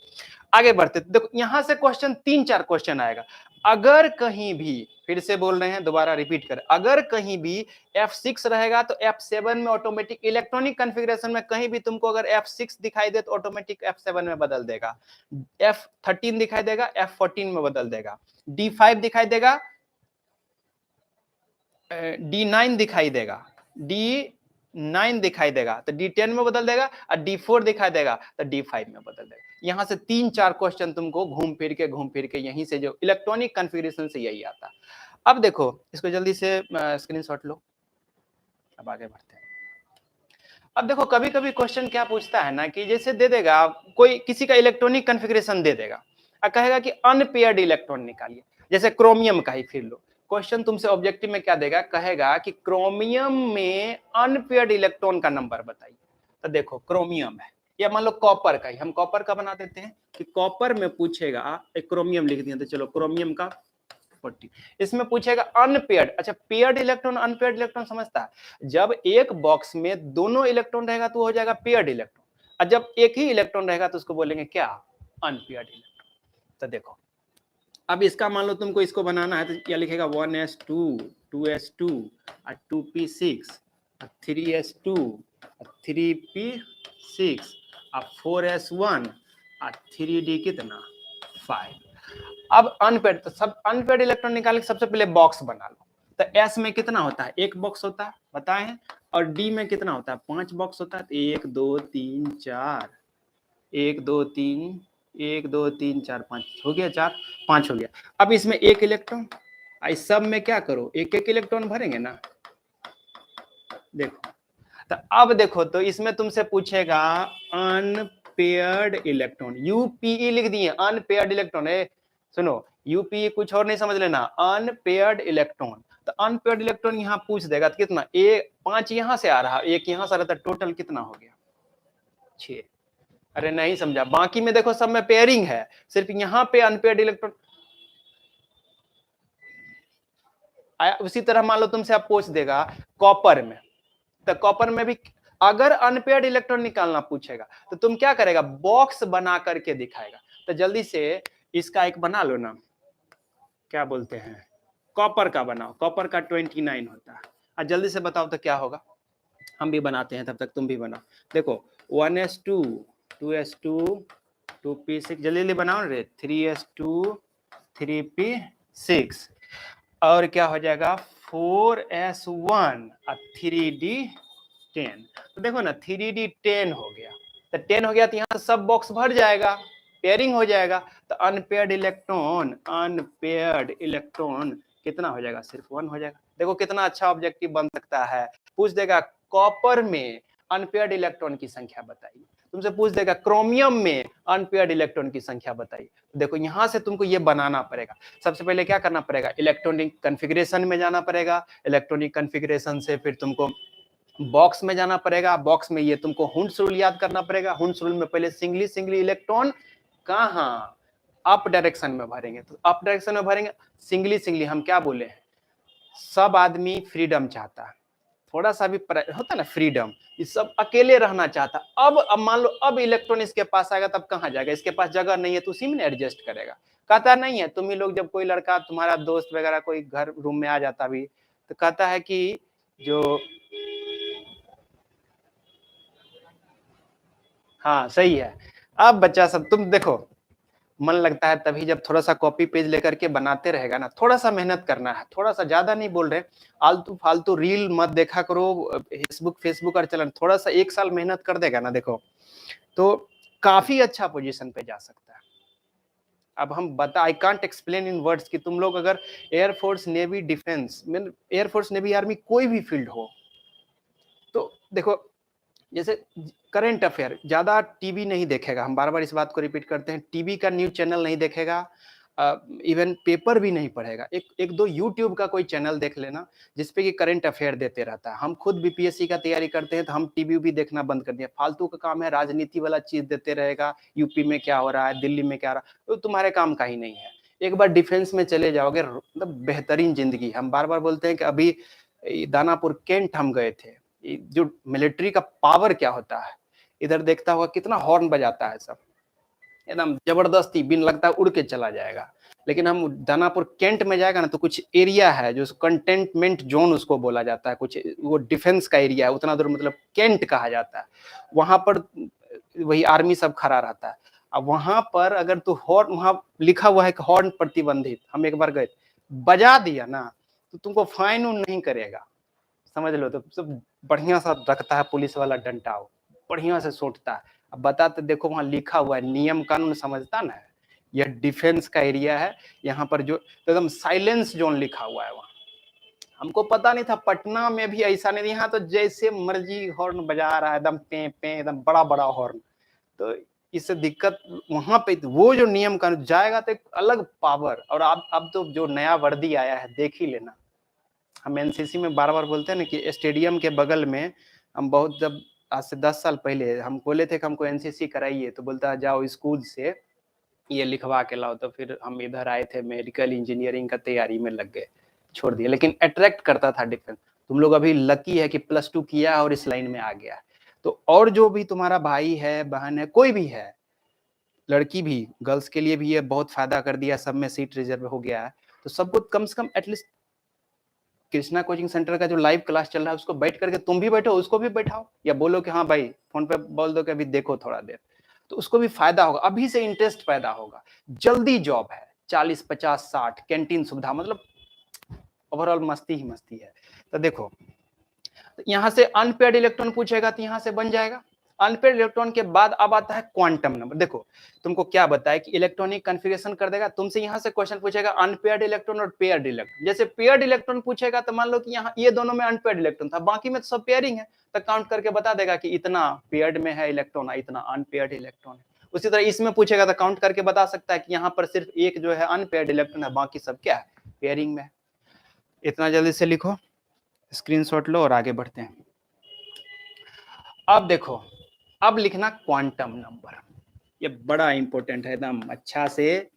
आगे बढ़ते। देखो यहां से क्वेश्चन 3-4 क्वेश्चन आएगा। अगर कहीं भी, फिर से बोल रहे हैं, दोबारा रिपीट कर, अगर कहीं भी F6 रहेगा तो F7 में ऑटोमेटिक, इलेक्ट्रॉनिक कॉन्फ़िगरेशन में कहीं भी तुमको अगर F6 दिखाई दे तो ऑटोमेटिक F7 में बदल देगा। F13 दिखाई देगा, F14 में बदल देगा। D5 दिखाई देगा, D9 दिखाई देगा, D9 दिखाई देगा तो D10 में बदल देगा, और D4 दिखाई देगा तो D5 में बदल देगा। यहां से 3-4 क्वेश्चन तुमको घूम फिर के यहीं से जो इलेक्ट्रॉनिक कॉन्फ़िगरेशन से यही आता। अब देखो इसको जल्दी से स्क्रीनशॉट लो, अब आगे बढ़ते हैं। अब देखो कभी कभी क्वेश्चन क्या पूछता है ना कि जैसे दे देगा कोई, किसी का इलेक्ट्रॉनिक कॉन्फ़िगरेशन दे देगा और कहेगा कि अनपेयर्ड इलेक्ट्रॉन निकालिए, जैसे क्रोमियम का ही फिर लो। क्वेश्चन तुमसे ऑब्जेक्टिव में क्या देगा, कहेगा कि क्रोमियम में अनपेयर्ड इलेक्ट्रॉन का नंबर बताइए। तो देखो क्रोमियम है, या मान लो कॉपर का ही, हम कॉपर का बना देते हैं कि कॉपर में पूछेगा, एक क्रोमियम लिख दिया तो चलो क्रोमियम का 40। इसमें पूछेगा अनपेयर्ड, अच्छा पेयर्ड इलेक्ट्रॉन अनपेयर्ड इलेक्ट्रॉन समझता है, जब एक बॉक्स में दोनों इलेक्ट्रॉन रहेगा तो हो जाएगा पेयर्ड इलेक्ट्रॉन, और जब एक ही इलेक्ट्रॉन रहेगा तो उसको बोलेंगे क्या? Unpaired electron. तो देखो अब इसका मान लो तुमको इसको बनाना है तो क्या लिखेगा, 1s2 2s2 और 2p6 और 3s2 और 3p6 और 4s1 और 3d कितना 5। अब अनपेड, तो सब अनपेड इलेक्ट्रॉन निकाल के सबसे पहले बॉक्स बना लो। तो एस में कितना होता है, एक बॉक्स होता है बताए हैं, और डी में कितना होता है, 5 बॉक्स होता है। 1 2 3 4, 1 2 3 1 2 3 4 5 हो गया, 4 5 हो गया। अब इसमें एक इलेक्ट्रॉन, इस सब में क्या करो, एक एक इलेक्ट्रॉन भरेंगे ना, देखो तो अब देखो, तो इसमें तुमसे पूछेगा अनपेयर्ड इलेक्ट्रॉन, यूपीई लिख दिए, अनपेयर्ड इलेक्ट्रॉन है, सुनो यूपीई कुछ और नहीं समझ लेना, अनपेयर्ड इलेक्ट्रॉन। तो अनपेयर्ड इलेक्ट्रॉन यहाँ पूछ देगा तो कितना, 5 यहां से आ रहा, 1 यहां से आ रहा, टोटल कितना हो गया 6। अरे नहीं समझा, बाकी में देखो सब में पेयरिंग है, सिर्फ यहाँ पे अनपेयर्ड इलेक्ट्रॉन आया। उसी तरह मान लो तुमसे आप पूछ देगा कॉपर में, तो कॉपर में भी अगर अनपेयर्ड इलेक्ट्रॉन निकालना पूछेगा तो तुम क्या करेगा, बॉक्स बना करके दिखाएगा। तो जल्दी से इसका एक बना लो ना, क्या बोलते हैं, कॉपर का बनाओ, कॉपर का 29 होता है। और जल्दी से बताओ तो क्या होगा, हम भी बनाते हैं, तब तक तुम भी बनाओ। देखो 1s2 2s2 2p6, जल्दी जल्दी बनाओ रे, 3s2 3p6, और क्या हो जाएगा 4s1 और 3d10। तो देखो ना 3d10 हो गया, तो 10 हो गया तो यहाँ सब बॉक्स भर जाएगा, पेयरिंग हो जाएगा। तो अनपेयर्ड इलेक्ट्रॉन कितना हो जाएगा, सिर्फ 1 हो जाएगा। देखो कितना अच्छा ऑब्जेक्टिव बन सकता है। पूछ देगा कॉपर में अनपेयर्ड इलेक्ट्रॉन की संख्या बताइए, तुमसे पूछ देगा क्रोमियम में अनपेयर्ड इलेक्ट्रॉन की संख्या बताइए। देखो यहां से तुमको ये बनाना पड़ेगा। सबसे पहले क्या करना पड़ेगा, इलेक्ट्रॉनिक कॉन्फ़िगरेशन में जाना पड़ेगा, इलेक्ट्रॉनिक कॉन्फ़िगरेशन से फिर तुमको बॉक्स में जाना पड़ेगा, बॉक्स में ये तुमको हुंड्स रूल याद करना पड़ेगा। हुंड्स रूल में पहले सिंगली इलेक्ट्रॉन कहाँ, अप डायरेक्शन में भरेंगे, तो अप डायरेक्शन में भरेंगे सिंगली। हम क्या बोले हैं, सब आदमी फ्रीडम चाहता है, थोड़ा सा भी होता ना फ्रीडम, ये सब अकेले रहना चाहता। अब मान लो अब इलेक्ट्रॉन इसके पास आएगा, तब कहाँ जाएगा, इसके पास जगह नहीं है तो उसी में एडजस्ट करेगा। कहता नहीं है, तुम ही लोग जब कोई लड़का तुम्हारा दोस्त वगैरह कोई घर रूम में आ जाता भी, तो कहता है कि जो, हाँ सही है। अब बच्चा सब तुम देखो, मन लगता है तभी जब थोड़ा सा कॉपी पेज लेकर के बनाते रहेगा ना, थोड़ा सा मेहनत करना है, थोड़ा सा, ज्यादा नहीं बोल रहे, आलतू फालतू रील मत देखा करो, फेसबुक और चलन, थोड़ा सा 1 साल मेहनत कर देगा ना, देखो तो काफी अच्छा पोजीशन पे जा सकता है। अब हम बता, I can't explain in words कि तुम लोग अगर air force navy defence, air force navy army कोई भी फील्ड हो, तो देखो जैसे करंट अफेयर ज्यादा टीवी नहीं देखेगा, हम बार बार इस बात को रिपीट करते हैं, टीवी का न्यूज चैनल नहीं देखेगा, इवन पेपर भी नहीं पढ़ेगा, एक दो यूट्यूब का कोई चैनल देख लेना जिसपे कि करंट अफेयर देते रहता है। हम खुद बीपीएससी का तैयारी करते हैं तो हम टीवी भी देखना बंद कर दिया, फालतू का काम है, राजनीति वाला चीज देते रहेगा, यूपी में क्या हो रहा है, दिल्ली में क्या हो रहा है, तो तुम्हारे काम का ही नहीं है। एक बार डिफेंस में चले जाओगे, मतलब बेहतरीन जिंदगी। हम बार बार बोलते हैं कि अभी दानापुर कैंट हम गए थे, जो मिलिट्री का पावर क्या होता है, इधर देखता हुआ कितना हॉर्न बजाता है, सब एकदम जबरदस्ती, बिन लगता उड़ के चला जाएगा। लेकिन हम दानापुर कैंट में जाएगा ना, तो कुछ एरिया है जो कंटेनमेंट जोन उसको बोला जाता है, कुछ वो डिफेंस का एरिया है, उतना दूर मतलब कैंट कहा जाता है। वहां पर वही आर्मी सब खड़ा रहता है। अब वहां पर अगर तू हॉर्न, वहां लिखा हुआ है कि हॉर्न प्रतिबंधित, हम एक बार गए, बजा दिया ना तो तुमको फाइन उन नहीं करेगा, समझ लो। तो सब बढ़िया सा रखता है पुलिस वाला डंडा, बढ़िया से सोचता है। अब बताते देखो वहां लिखा हुआ है, नियम कानून समझता ना है, यह डिफेंस का एरिया है, यहाँ पर जो एकदम साइलेंस जोन लिखा हुआ है वहां। हमको पता नहीं था, पटना में भी ऐसा नहीं, यहाँ तो जैसे मर्जी हॉर्न बजा रहा है, एकदम पे पे, एकदम बड़ा बड़ा हॉर्न। तो इससे दिक्कत वहां पे, वो जो नियम कानून जाएगा तो एक अलग पावर। और अब तो जो नया वर्दी आया है देख ही लेना। हम एनसीसी में बार बार बोलते हैं ना कि स्टेडियम के बगल में, हम बहुत, जब आज से 10 साल पहले हम बोले थे कि हमको एनसीसी कराइए, तो बोलता जाओ स्कूल से ये लिखवा के लाओ। तो फिर हम इधर आए थे, मेडिकल इंजीनियरिंग का तैयारी में लग गए, छोड़ दिया। लेकिन अट्रैक्ट करता था डिफेंस। तुम लोग अभी लकी है कि +2 किया और इस लाइन में आ गया। तो और जो भी तुम्हारा भाई है, बहन है, कोई भी है, लड़की भी, गर्ल्स के लिए भी ये बहुत फायदा कर दिया, सब में सीट रिजर्व हो गया है। तो सबको कम से कम एटलीस्ट कृष्णा कोचिंग सेंटर का जो लाइव क्लास चल रहा है उसको बैठ करके तुम भी बैठो, उसको भी बैठाओ, या बोलो कि हाँ भाई फोन पे बोल दो कि अभी देखो थोड़ा देर, तो उसको भी फायदा होगा, अभी से इंटरेस्ट पैदा होगा। जल्दी जॉब है, 40 50 60, कैंटीन सुविधा, मतलब ओवरऑल मस्ती ही मस्ती है। तो देखो, तो यहाँ से अनपेयर्ड इलेक्ट्रॉन पूछेगा तो यहाँ से बन जाएगा अनपेयर्ड इलेक्ट्रॉन के बाद अब आता है क्वांटम नंबर। देखो तुमको क्या बताया कि इलेक्ट्रॉनिक कन्फिगरेशन कर देगा, तुमसे यहाँ से क्वेश्चन पूछेगा अनपेयर्ड इलेक्ट्रॉन और पेयर्ड इलेक्ट्रॉन। जैसे पेयर्ड इलेक्ट्रॉन पूछेगा तो मान लो कि यहाँ ये दोनों में अनपेयर्ड इलेक्ट्रॉन था, बाकी में तो सब पेयरिंग है, तो काउंट करके बता देगा कि इतना पेयर्ड में है इलेक्ट्रॉन, इतना अनपेयर्ड इलेक्ट्रॉन है। उसी तरह इसमें पूछेगा तो काउंट करके बता सकता है कि यहाँ पर सिर्फ एक जो है अनपेयर्ड इलेक्ट्रॉन है, बाकी सब क्या है, पेयरिंग में। इतना जल्दी से लिखो, स्क्रीनशॉट लो और आगे बढ़ते हैं। अब देखो, अब लिखना क्वांटम नंबर, ये बड़ा इंपॉर्टेंट है, एकदम अच्छा से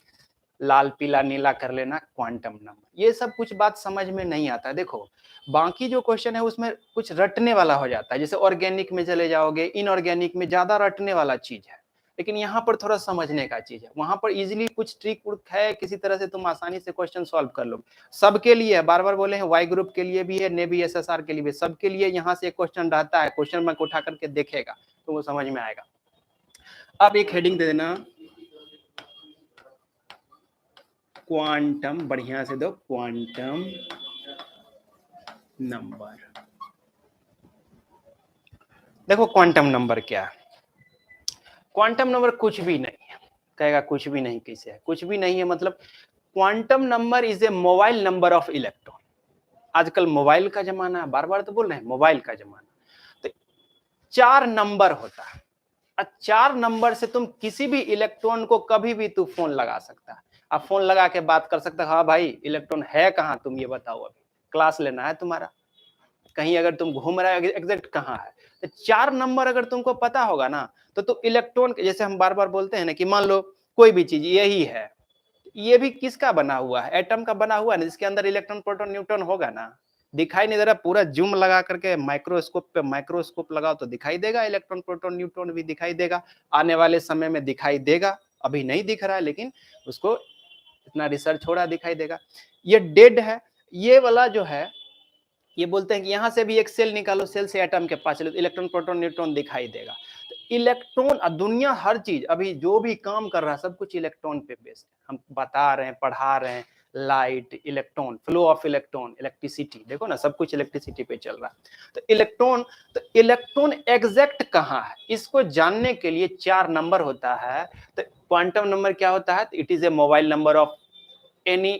लाल पीला नीला कर लेना क्वांटम नंबर। ये सब कुछ बात समझ में नहीं आता है। देखो बाकी जो क्वेश्चन है उसमें कुछ रटने वाला हो जाता है, जैसे ऑर्गेनिक में चले जाओगे, इनऑर्गेनिक में ज्यादा रटने वाला चीज है, लेकिन यहाँ पर थोड़ा समझने का चीज है। वहां पर इजीली कुछ ट्रिक उर्क है, किसी तरह से तुम आसानी से क्वेश्चन सॉल्व कर लो। सबके लिए है, बार बार बोले हैं, वाई ग्रुप के लिए भी है, नेवी एसएसआर के लिए भी, सबके लिए यहाँ से एक क्वेश्चन रहता है, क्वेश्चन बैंक उठा करके देखेगा तो वो समझ में आएगा। अब एक हेडिंग दे देना, क्वांटम, बढ़िया से दो, क्वांटम नंबर। देखो क्वांटम नंबर क्या है? क्वांटम नंबर कुछ भी नहीं है। कहेगा कुछ भी नहीं कैसे है? कुछ भी नहीं है मतलब quantum number is a mobile number of electron. आजकल मोबाइल का जमाना है, बार बार तो बोल रहे हैं मोबाइल का जमाना, तो 4 नंबर होता है। 4 नंबर से तुम किसी भी इलेक्ट्रॉन को कभी भी तू फोन लगा सकता है। अब फोन लगा के बात कर सकता है, हाँ भाई इलेक्ट्रॉन है कहाँ, तुम ये बताओ, अभी क्लास लेना है तुम्हारा, कहीं अगर तुम घूम रहे हो एग्जैक्ट कहाँ है, तो 4 नंबर अगर तुमको पता होगा ना तो इलेक्ट्रॉन, जैसे हम बार बार बोलते हैं ना कि मान लो कोई भी चीज यही है, ये भी किसका बना हुआ है, एटम का बना हुआ है ना, जिसके अंदर इलेक्ट्रॉन प्रोटॉन न्यूट्रॉन होगा ना। दिखाई नहीं दे रहा, पूरा जूम लगा करके माइक्रोस्कोप पे माइक्रोस्कोप लगाओ तो दिखाई देगा, इलेक्ट्रॉन प्रोटॉन न्यूट्रॉन भी दिखाई देगा, आने वाले समय में दिखाई देगा, अभी नहीं दिख रहा है लेकिन उसको इतना रिसर्च हो रहा दिखाई देगा। ये डेड है, ये वाला जो है, ये बोलते हैं कि यहाँ से भी एक सेल निकालो, सेल से एटम के पास चलो, इलेक्ट्रॉन प्रोटॉन न्यूट्रॉन दिखाई देगा। तो इलेक्ट्रॉन, दुनिया हर चीज अभी जो भी काम कर रहा है सब कुछ इलेक्ट्रॉन पे बेस्ड, हम बता रहे हैं, पढ़ा रहे हैं, light, electron, flow of electron, electricity, देखो ना सब कुछ इलेक्ट्रिसिटी पे चल रहा है। तो इलेक्ट्रॉन एग्जैक्ट कहाँ है, इसको जानने के लिए 4 नंबर होता है। तो क्वांटम नंबर क्या होता है? It is a mobile number of any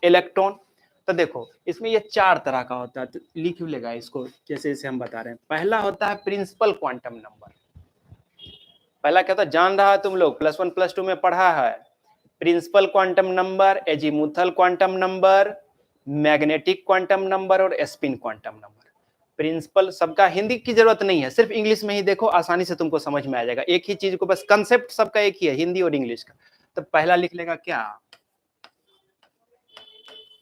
electron. तो देखो इसमें ये 4 तरह का होता है, तो लिख लेगा इसको जैसे जैसे हम बता रहे हैं। पहला होता है प्रिंसिपल क्वांटम नंबर। पहला क्या होता है, जान रहा है तुम लोग, +1 +2 में पढ़ा है, principal quantum number, azimuthal quantum number, magnetic quantum number और स्पिन क्वांटम नंबर। प्रिंसिपल सबका हिंदी की जरूरत नहीं है, सिर्फ इंग्लिश में ही देखो, आसानी से तुमको समझ में आ जाएगा। एक ही चीज को, बस कंसेप्ट सबका एक ही है, हिंदी और इंग्लिश का। तो पहला लिख लेगा क्या,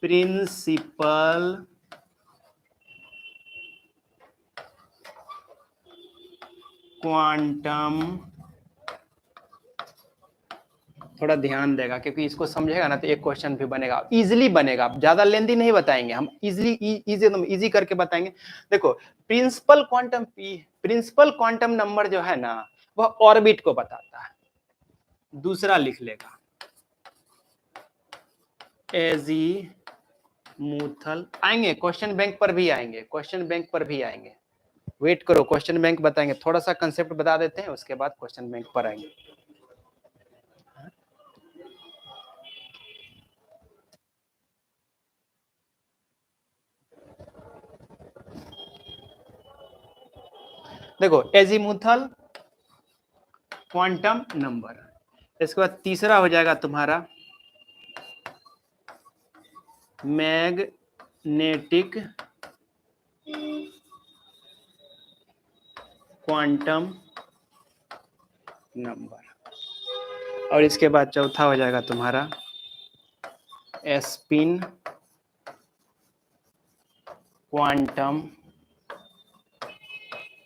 प्रिंसिपल क्वांटम, थोड़ा ध्यान देगा क्योंकि इसको समझेगा ना तो एक क्वेश्चन भी बनेगा, इजीली बनेगा, ज्यादा लेंदी नहीं बताएंगे हम, इजी करके बताएंगे। देखो प्रिंसिपल क्वांटम नंबर जो है ना वह ऑर्बिट को बताता है। दूसरा लिख लेगा एजीमुथल, आएंगे क्वेश्चन बैंक पर भी आएंगे, क्वेश्चन बैंक पर भी आएंगे, वेट करो, क्वेश्चन बैंक बताएंगे, थोड़ा सा कंसेप्ट बता देते हैं उसके बाद क्वेश्चन बैंक पर आएंगे। देखो एजीमुथल क्वांटम नंबर, इसके बाद तीसरा हो जाएगा तुम्हारा मैग्नेटिक क्वांटम नंबर, और इसके बाद चौथा हो जाएगा तुम्हारा स्पिन क्वांटम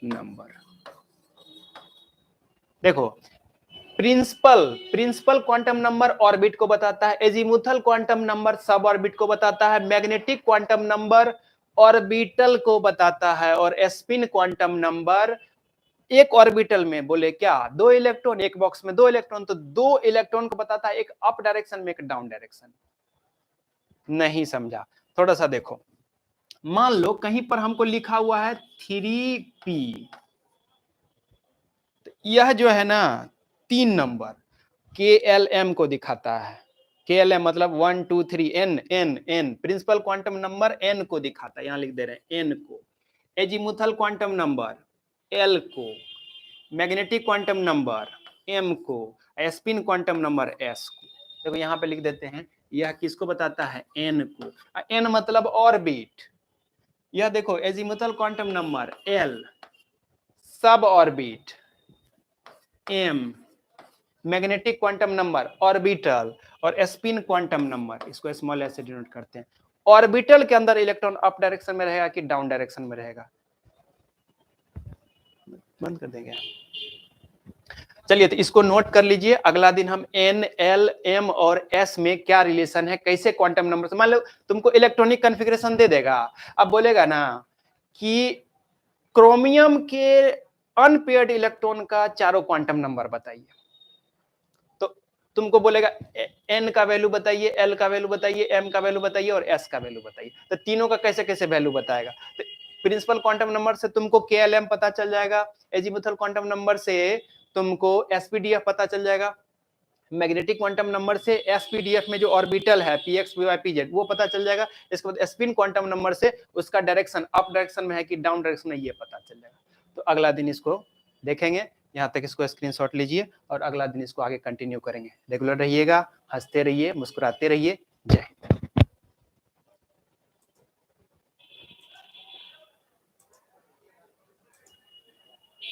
नंबर। देखो प्रिंसिपल क्वांटम नंबर ऑर्बिट को बताता है, एजीमुथल क्वांटम नंबर सब ऑर्बिट को बताता है, मैग्नेटिक क्वांटम नंबर ऑर्बिटल को बताता है, और स्पिन क्वांटम नंबर एक ऑर्बिटल में बोले क्या 2 इलेक्ट्रॉन, एक बॉक्स में 2 इलेक्ट्रॉन, तो 2 इलेक्ट्रॉन को बताता है, एक अप डायरेक्शन में एक डाउन डायरेक्शन। नहीं समझा, थोड़ा सा देखो, मान लो कहीं पर हमको लिखा हुआ है 3p, यह जो है ना 3 नंबर KLM को दिखाता है। KLM मतलब 1 2 3 n principal quantum number n को दिखाता है, यहां लिख दे रहे हैं n को। एजीमुथल क्वांटम नंबर l को, मैग्नेटिक क्वांटम नंबर m को, स्पिन क्वांटम नंबर s को। देखो यहां पे लिख देते हैं, यह किसको बताता है, n को। n मतलब ऑर्बिट। यह देखो एजीमुथल क्वांटम नंबर l, सब orbit m, magnetic quantum number orbital, और स्पिन क्वांटम नंबर, इसको स्मॉल एस से डिनोट करते हैं। ऑर्बिटल के अंदर इलेक्ट्रॉन अप डायरेक्शन में रहेगा कि डाउन डायरेक्शन में रहेगा? बंद कर देंगे। चलिए तो इसको नोट कर लीजिए। अगला दिन हम एन, एल, एम और एस में क्या रिलेशन है, कैसे क्वांटम नंबर से, मान लो तुमको इलेक्ट्रॉनिक कॉन्फ़िगरेशन दे देगा, अब बोलेगा ना कि क्रोमियम के अनपेयर्ड इलेक्ट्रॉन का चारों क्वांटम नंबर बताइए, तो तुमको बोलेगा एन का वैल्यू बताइए, एल का वैल्यू बताइए, एम का वैल्यू बताइए और एस का वैल्यू बताइए। तो तीनों का कैसे कैसे वैल्यू बताएगा? तो प्रिंसिपल क्वांटम नंबर से तुमको KLM पता चल जाएगा, एजीमुथल क्वांटम नंबर से तुमको SPDF पता चल जाएगा, मैग्नेटिक क्वांटम नंबर से SPDF में जो ऑर्बिटल है PX, PY, PZ वो पता चल जाएगा। इसके बाद स्पिन क्वांटम नंबर से उसका डायरेक्शन अप डायरेक्शन में है कि डाउन डायरेक्शन में, ये पता चल जाएगा। तो अगला दिन इसको देखेंगे। यहाँ तक इसको स्क्रीनशॉट लीजिए और अगला दिन इसको आगे कंटिन्यू करेंगे। रेगुलर रहिएगा, हंसते रहिए, मुस्कुराते रहिए। जय हिंद।